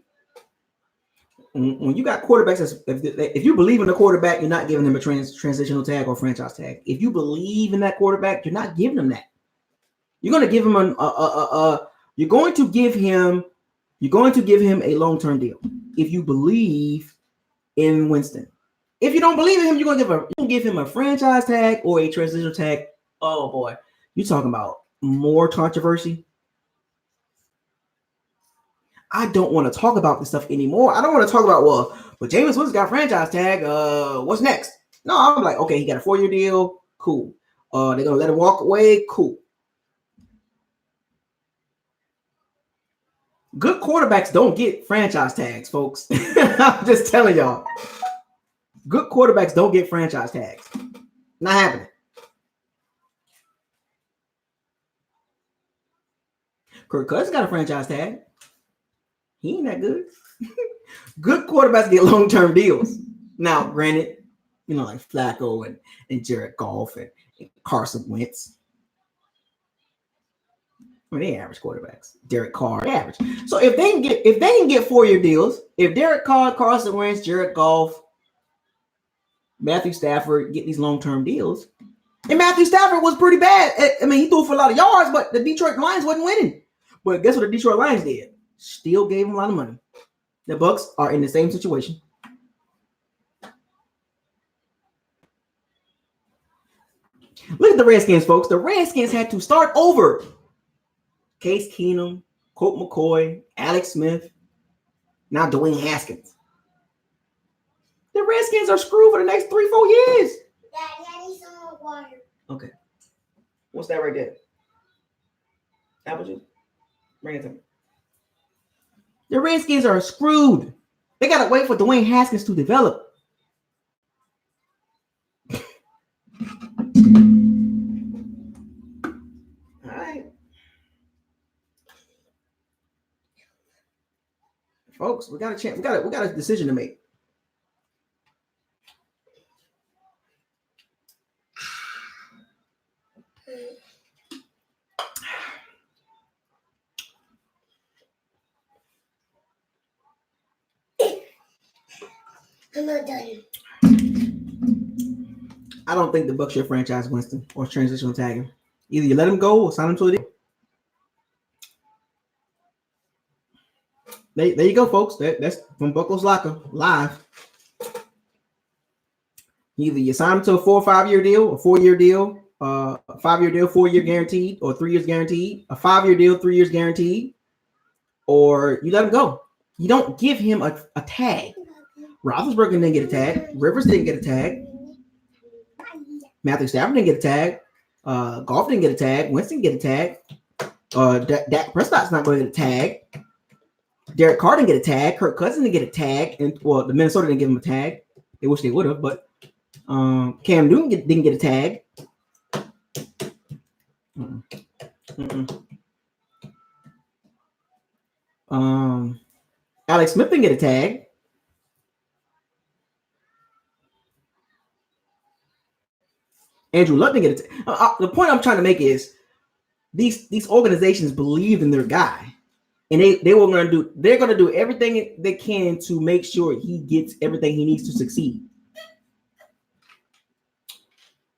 When you got quarterbacks, if you believe in the quarterback, you're not giving him a transitional tag or franchise tag. If you believe in that quarterback, you're not giving him that. You're going to give him you're going to give him a long-term deal if you believe in Winston. If you don't believe in him, you're going to give him a franchise tag or a transitional tag. Oh boy, you're talking about more controversy. I don't want to talk about this stuff anymore. I don't want to talk about, but Jameis Winston got franchise tag. What's next? No, I'm like, okay, he got a 4-year deal. Cool. They're going to let him walk away. Cool. Good quarterbacks don't get franchise tags, folks. I'm just telling y'all. Good quarterbacks don't get franchise tags. Not happening. Kirk Cousins got a franchise tag. He ain't that good. Good quarterbacks get long-term deals. Now, granted, you know, like Flacco and Jared Goff and Carson Wentz. I mean, they average quarterbacks. Derek Carr, average. So if they can get 4-year deals, if Derek Carr, Carson Wentz, Jared Goff, Matthew Stafford get these long-term deals, and Matthew Stafford was pretty bad. I mean, he threw for a lot of yards, but the Detroit Lions wasn't winning. But guess what the Detroit Lions did? Still gave him a lot of money. The Bucs are in the same situation. Look at the Redskins, folks. The Redskins had to start over. Case Keenum, Colt McCoy, Alex Smith. Now Dwayne Haskins. The Redskins are screwed for the next 3-4 years. Daddy, I need some more water. Okay. What's that right there? Apple juice? Bring it to me. The Redskins are screwed. They got to wait for Dwayne Haskins to develop. All right. Folks, we got a chance. We got a decision to make. I'm not done. I don't think the Bucs should franchise Winston or transitional tag him. Either you let him go or sign him to a deal. There you go, folks. That's from BucosLocker live. Either you sign him to a 4 or 5 year deal, a 4 year deal, a 5 year deal, 4 year guaranteed, or 3 years guaranteed, a 5 year deal, 3 years guaranteed, or you let him go. You don't give him a tag. Roethlisberger didn't get a tag. Rivers didn't get a tag. Matthew Stafford didn't get a tag. Goff didn't get a tag. Winston didn't get a tag. Dak Prescott's not going to get a tag. Derek Carr didn't get a tag. Kirk Cousins didn't get a tag. And the Minnesota didn't give him a tag. They wish they would have, but Cam Newton didn't get a tag. Alex Smith didn't get a tag. Andrew Luck didn't get a tag. The point I'm trying to make is these organizations believe in their guy, and they're going to do everything they can to make sure he gets everything he needs to succeed.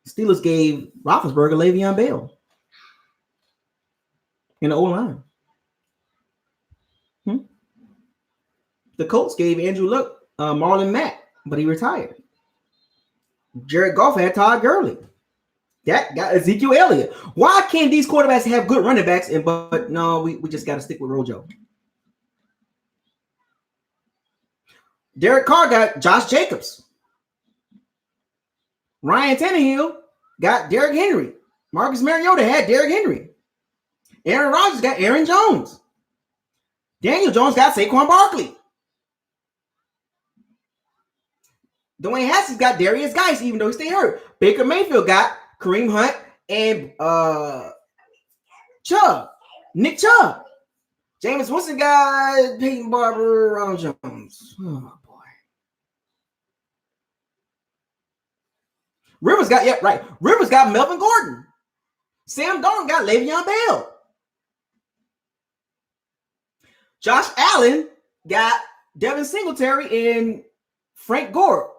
Steelers gave Roethlisberger Le'Veon Bell in the O-line. The Colts gave Andrew Luck Marlon Mack, but he retired. Jared Goff had Todd Gurley. That got Ezekiel Elliott. Why can't these quarterbacks have good running backs? But no, we just got to stick with Rojo. Derek Carr got Josh Jacobs. Ryan Tannehill got Derrick Henry. Marcus Mariota had Derrick Henry. Aaron Rodgers got Aaron Jones. Daniel Jones got Saquon Barkley. Dwayne Haskins got Darius Geis, even though he stayed hurt. Baker Mayfield got Kareem Hunt and Nick Chubb. Jameis Winston got Peyton Barber, Ronald Jones. Oh boy. Rivers got Melvin Gordon. Sam Darnold got Le'Veon Bell. Josh Allen got Devin Singletary and Frank Gore.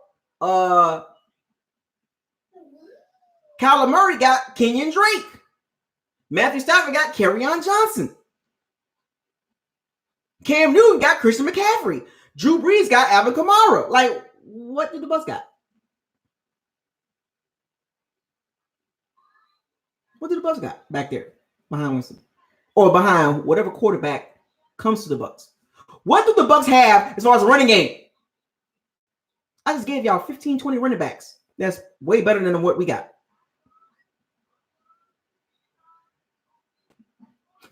Kyler Murray got Kenyon Drake. Matthew Stafford got Kerryon Johnson. Cam Newton got Christian McCaffrey. Drew Brees got Alvin Kamara. Like, what did the Bucs got? What did the Bucs got back there behind Winston? Or behind whatever quarterback comes to the Bucs? What do the Bucs have as far as a running game? I just gave y'all 15, 20 running backs. That's way better than what we got.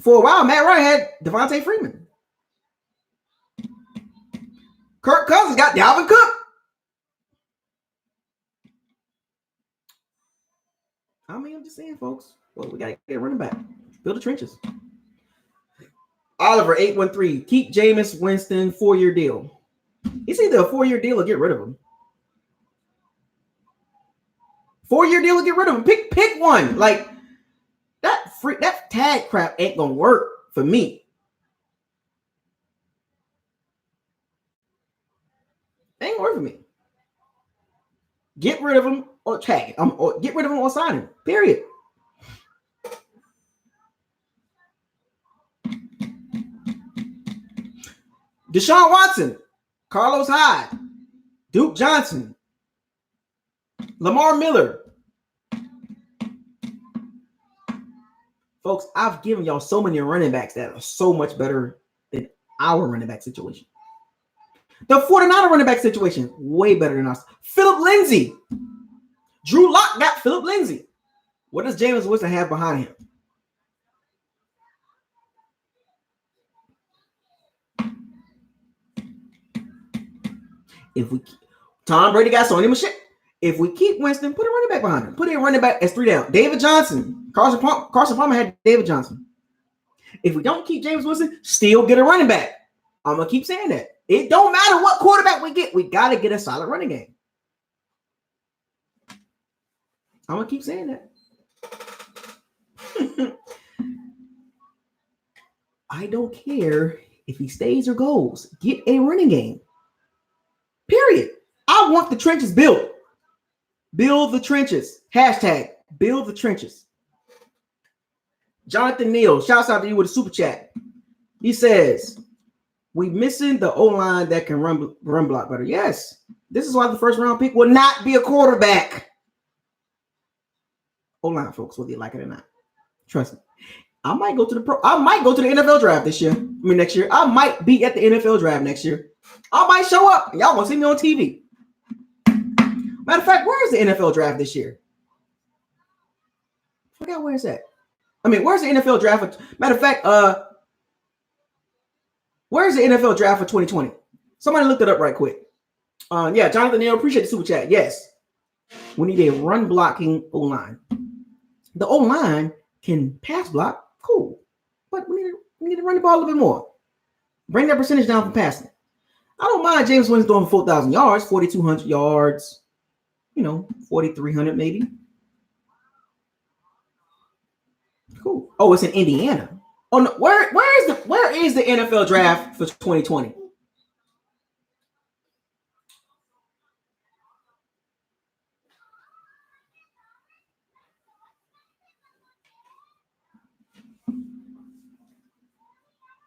For a while, Matt Ryan had Devontae Freeman. Kirk Cousins got Dalvin Cook. I mean, I'm just saying, folks. Well, we got to get a running back. Build the trenches. Oliver 813. Keep Jameis Winston 4-year deal. It's either a 4-year deal or get rid of him. 4-year deal or get rid of him. Pick one. Like that tag crap ain't gonna work for me. Ain't work for me. Get rid of him or tag him. Or get rid of him or sign him. Period. Deshaun Watson, Carlos Hyde, Duke Johnson, Lamar Miller. Folks, I've given y'all so many running backs that are so much better than our running back situation. The 49er running back situation, way better than us. Philip Lindsay. Drew Lock got Philip Lindsay. What does Jameis Winston have behind him? If we Tom Brady got Sony Michelle. If we keep Winston, put a running back behind him. Put a running back as 3 down. David Johnson. Carson Palmer had David Johnson. If we don't keep Jameis Winston, still get a running back. I'm going to keep saying that. It don't matter what quarterback we get. We got to get a solid running game. I'm going to keep saying that. I don't care if he stays or goes. Get a running game. Period. I want the trenches built. Build the trenches. Hashtag build the trenches. Jonathan Neal, shouts out to you with a super chat. He says, we missing the O-line that can run block better. Yes. This is why the first round pick will not be a quarterback. O-line, folks, whether you like it or not. Trust me. I might go to the NFL draft next year. I might be at the NFL draft next year. I might show up. Y'all want to see me on TV. Matter of fact, where is the NFL draft this year? I forgot where it's at. Where's the NFL draft? Matter of fact, where's the NFL draft for 2020? Somebody look it up right quick. Yeah, Jonathan Neal, appreciate the super chat. Yes. We need a run blocking O-line. The O-line can pass block. Cool. But we need to run the ball a little bit more. Bring that percentage down from passing. I don't mind Jameis Winston throwing 4,000 yards, 4,200 yards, 4,300 maybe. Cool. Oh, it's in Indiana. Oh no, where is the NFL draft for 2020?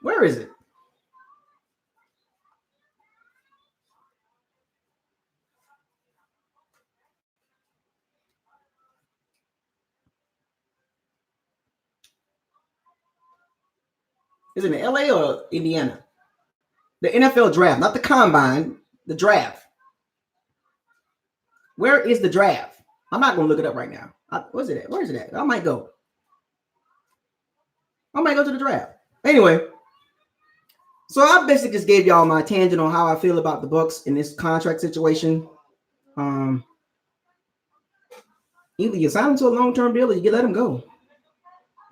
Where is it? Is it in LA or Indiana? The NFL draft, not the combine, the draft. Where is the draft? I'm not going to look it up right now. Where's it at? Where is it at? I might go to the draft. Anyway, so I basically just gave y'all my tangent on how I feel about the Bucs in this contract situation. Either you sign them to a long-term deal or you let them go.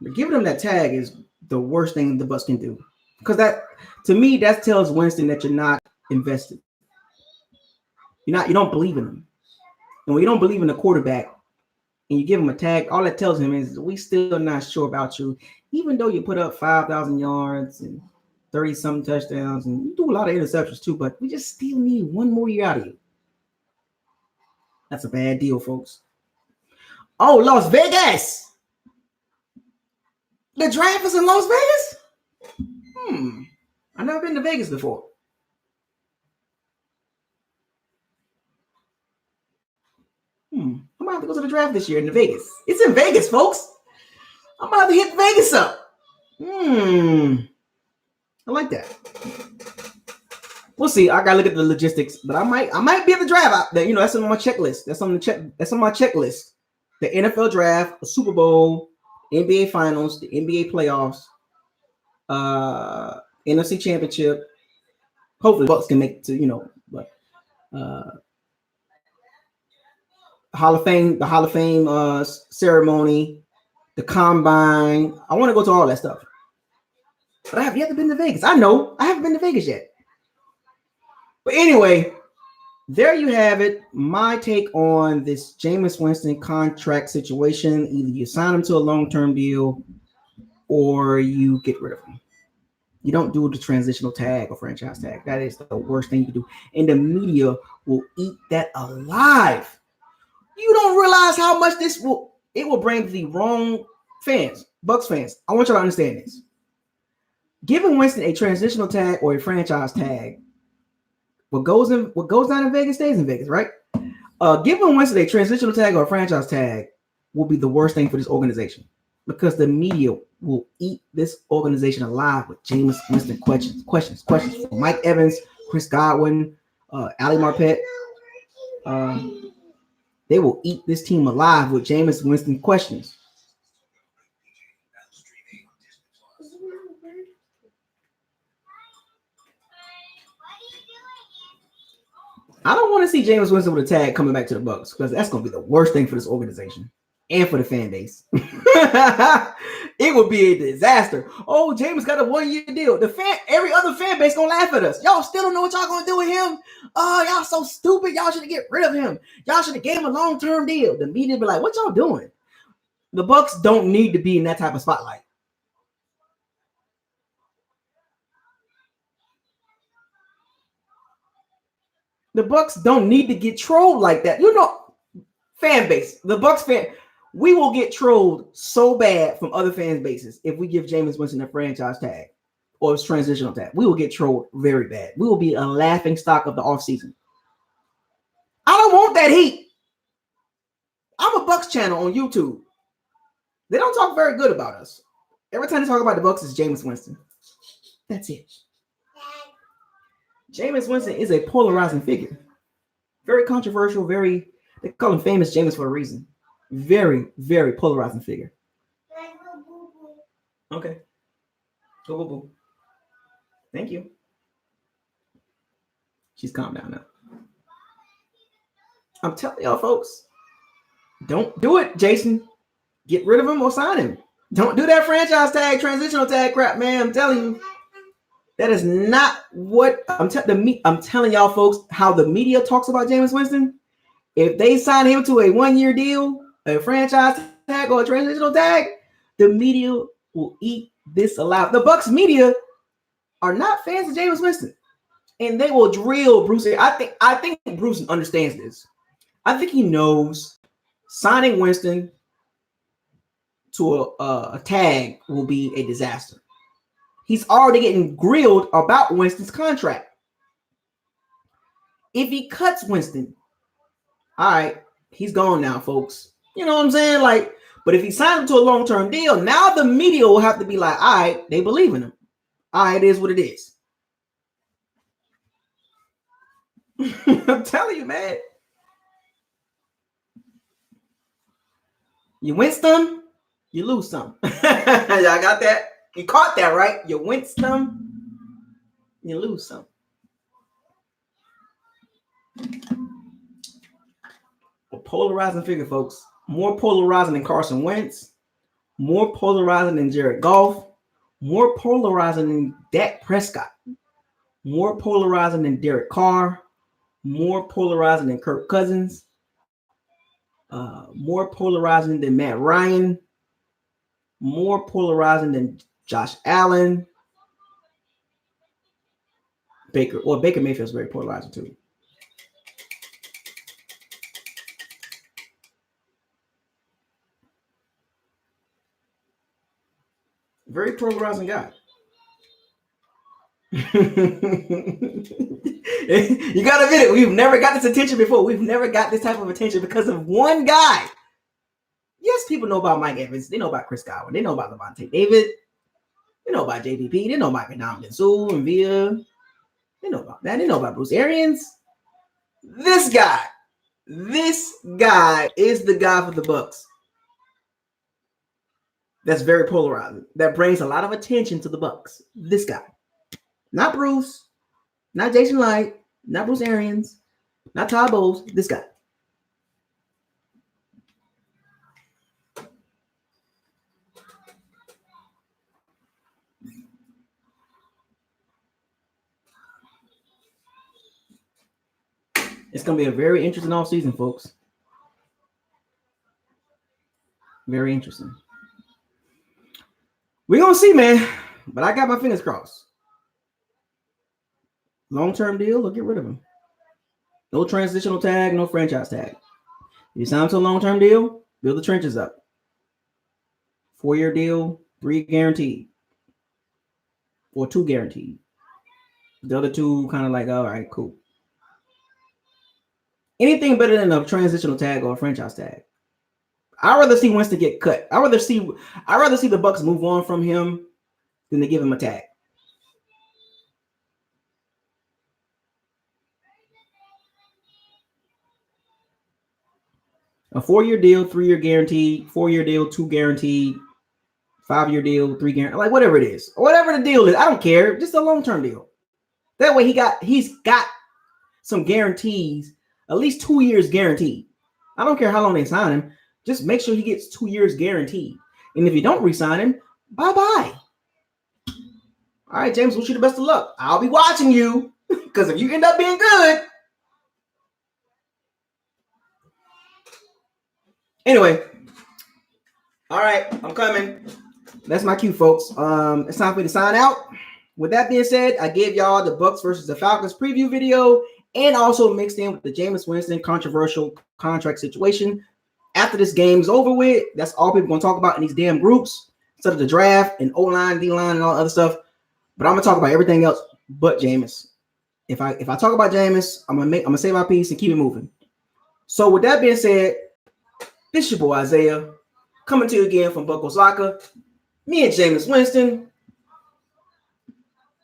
But giving them that tag is the worst thing the Bucs can do. Because that, to me, that tells Winston that you're not invested. You don't believe in him. And when you don't believe in the quarterback and you give him a tag, all that tells him is we still not sure about you. Even though you put up 5,000 yards and 30-something touchdowns, and you do a lot of interceptions too, but we just still need one more year out of you. That's a bad deal, folks. Oh, Las Vegas. The draft is in Las Vegas? I've never been to Vegas before. I might have to go to the draft this year in Vegas. It's in Vegas, folks. I might have to hit Vegas up. I like that. We'll see. I gotta look at the logistics, but I might be at the draft out there. That's on my checklist. That's on my checklist. The NFL draft, the Super Bowl, NBA Finals, the NBA playoffs, NFC Championship. Hopefully, the Bucs can make it to but Hall of Fame, the Hall of Fame ceremony, the combine. I want to go to all that stuff, but I have yet to been to Vegas. I know I haven't been to Vegas yet. But anyway, there you have it. My take on this Jameis Winston contract situation. Either you sign him to a long-term deal or you get rid of him. You don't do the transitional tag or franchise tag. That is the worst thing you can do. And the media will eat that alive. You don't realize how much it will bring the wrong fans, Bucs fans. I want y'all to understand this. Giving Winston a transitional tag or a franchise tag, what goes down in Vegas stays in Vegas, right? Giving Winston a transitional tag or a franchise tag will be the worst thing for this organization because the media will eat this organization alive with Jameis Winston questions from Mike Evans, Chris Godwin, Ali Marpet. They will eat this team alive with Jameis Winston questions. I don't want to see Jameis Winston with a tag coming back to the Bucs because that's going to be the worst thing for this organization and for the fan base. It would be a disaster. Oh, Jameis got a 1-year deal. Every other fan base gonna laugh at us. Y'all still don't know what y'all gonna do with him. Oh, y'all so stupid. Y'all should get rid of him. Y'all should have gave him a long-term deal. The media be like, what y'all doing? The Bucs don't need to be in that type of spotlight. The Bucs don't need to get trolled like that. You know, fan base, the Bucs fan, we will get trolled so bad from other fan bases if we give Jameis Winston a franchise tag or a transitional tag. We will get trolled very bad. We will be a laughing stock of the offseason. I don't want that heat. I'm a Bucs channel on YouTube. They don't talk very good about us. Every time they talk about the Bucs, it's Jameis Winston. That's it. Jameis Winston is a polarizing figure. Very controversial, they call him famous Jameis for a reason. Very, very polarizing figure. Okay. Go, boo, boo. Thank you. She's calmed down now. I'm telling y'all, folks, don't do it, Jason. Get rid of him or sign him. Don't do that franchise tag, transitional tag crap, man. I'm telling you. That is not what I'm telling y'all, folks, how the media talks about Jameis Winston. If they sign him to a 1-year deal, a franchise tag, or a transitional tag, the media will eat this alive. The Bucs media are not fans of Jameis Winston, and they will drill Bruce. I think Bruce understands this. I think he knows signing Winston to a tag will be a disaster. He's already getting grilled about Winston's contract. If he cuts Winston, all right, he's gone now, folks. You know what I'm saying? Like, but if he signs him to a long-term deal, now the media will have to be like, all right, they believe in him. All right, it is what it is. I'm telling you, man. You win some, you lose some. Y'all got that? You caught that, right? You win some, you lose some. A polarizing figure, folks. More polarizing than Carson Wentz. More polarizing than Jared Goff. More polarizing than Dak Prescott. More polarizing than Derek Carr. More polarizing than Kirk Cousins. More polarizing than Matt Ryan. More polarizing than Josh Allen. Baker Mayfield's very polarizing too. Very polarizing guy. You gotta admit it. We've never got this attention before. We've never got this type of attention because of one guy. Yes, people know about Mike Evans. They know about Chris Godwin. They know about Levante David. They know about JPP. They know about Ndamukong Suh and Villa. They know about that. They know about Bruce Arians. This guy is the guy for the Bucs. That's very polarizing. That brings a lot of attention to the Bucs. This guy. Not Bruce. Not Jason Light. Not Bruce Arians. Not Todd Bowles. This guy. It's going to be a very interesting offseason, folks. Very interesting. We're going to see, man. But I got my fingers crossed. Long-term deal, they'll get rid of him. No transitional tag, no franchise tag. If you sign to a long-term deal, build the trenches up. 4-year deal, 3 guaranteed. Or 2 guaranteed. The other 2 kind of like, all right, cool. Anything better than a transitional tag or a franchise tag. I'd rather see Winston get cut. I'd rather see the Bucs move on from him than to give him a tag. A 4-year deal, 3-year guaranteed, 4-year deal, 2 guaranteed, 5-year deal, 3 guaranteed, like whatever it is, whatever the deal is, I don't care. Just a long-term deal. That way he's got some guarantees, at least 2 years guaranteed. I don't care how long they sign him. Just make sure he gets 2 years guaranteed. And if you don't re-sign him, bye-bye. All right, James, wish you the best of luck. I'll be watching you because if you end up being good. Anyway, all right, I'm coming. That's my cue, folks. It's time for me to sign out. With that being said, I gave y'all the Bucs versus the Falcons preview video and also mixed in with the Jameis Winston controversial contract situation. After this game's over with, that's all people going to talk about in these damn groups instead of the draft and O-line, D-line, and all other stuff. But I'm going to talk about everything else but Jameis. If I talk about Jameis, I'm gonna say my piece and keep it moving. So with that being said, this is your boy Isaiah coming to you again from BucosLocker. Me and Jameis Winston.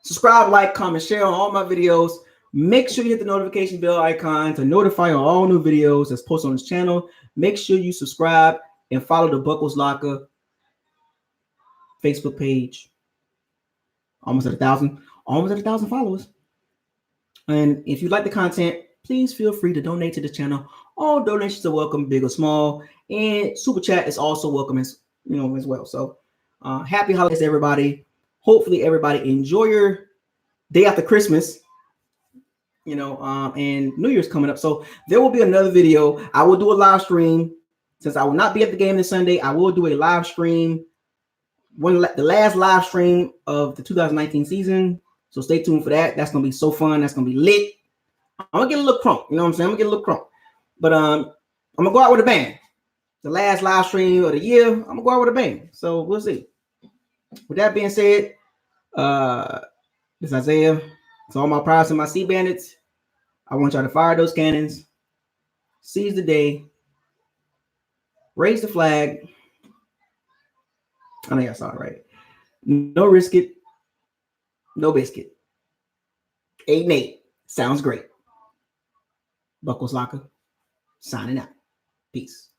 Subscribe, like, comment, share on all my videos. Make sure you hit the notification bell icon to notify on all new videos that's posted on this channel. Make sure you subscribe and follow the BucosLocker Facebook page. Almost at 1,000 followers. And if you like the content, please feel free to donate to the channel. All donations are welcome, big or small. And super chat is also welcome as well. So happy holidays, everybody. Hopefully everybody enjoy your day after Christmas. And New Year's coming up. So there will be another video. I will do a live stream. Since I will not be at the game this Sunday, I will do a live stream. The last live stream of the 2019 season. So stay tuned for that. That's going to be so fun. That's going to be lit. I'm going to get a little crunk. You know what I'm saying? I'm going to get a little crunk. But I'm going to go out with a bang. The last live stream of the year, I'm going to go out with a bang. So we'll see. With that being said, this is Isaiah. To all my pirates and my sea bandits, I want y'all to fire those cannons. Seize the day. Raise the flag. I know y'all saw it right. No risk it. No biscuit. 8-8. Sounds great. BucosLocker signing out. Peace.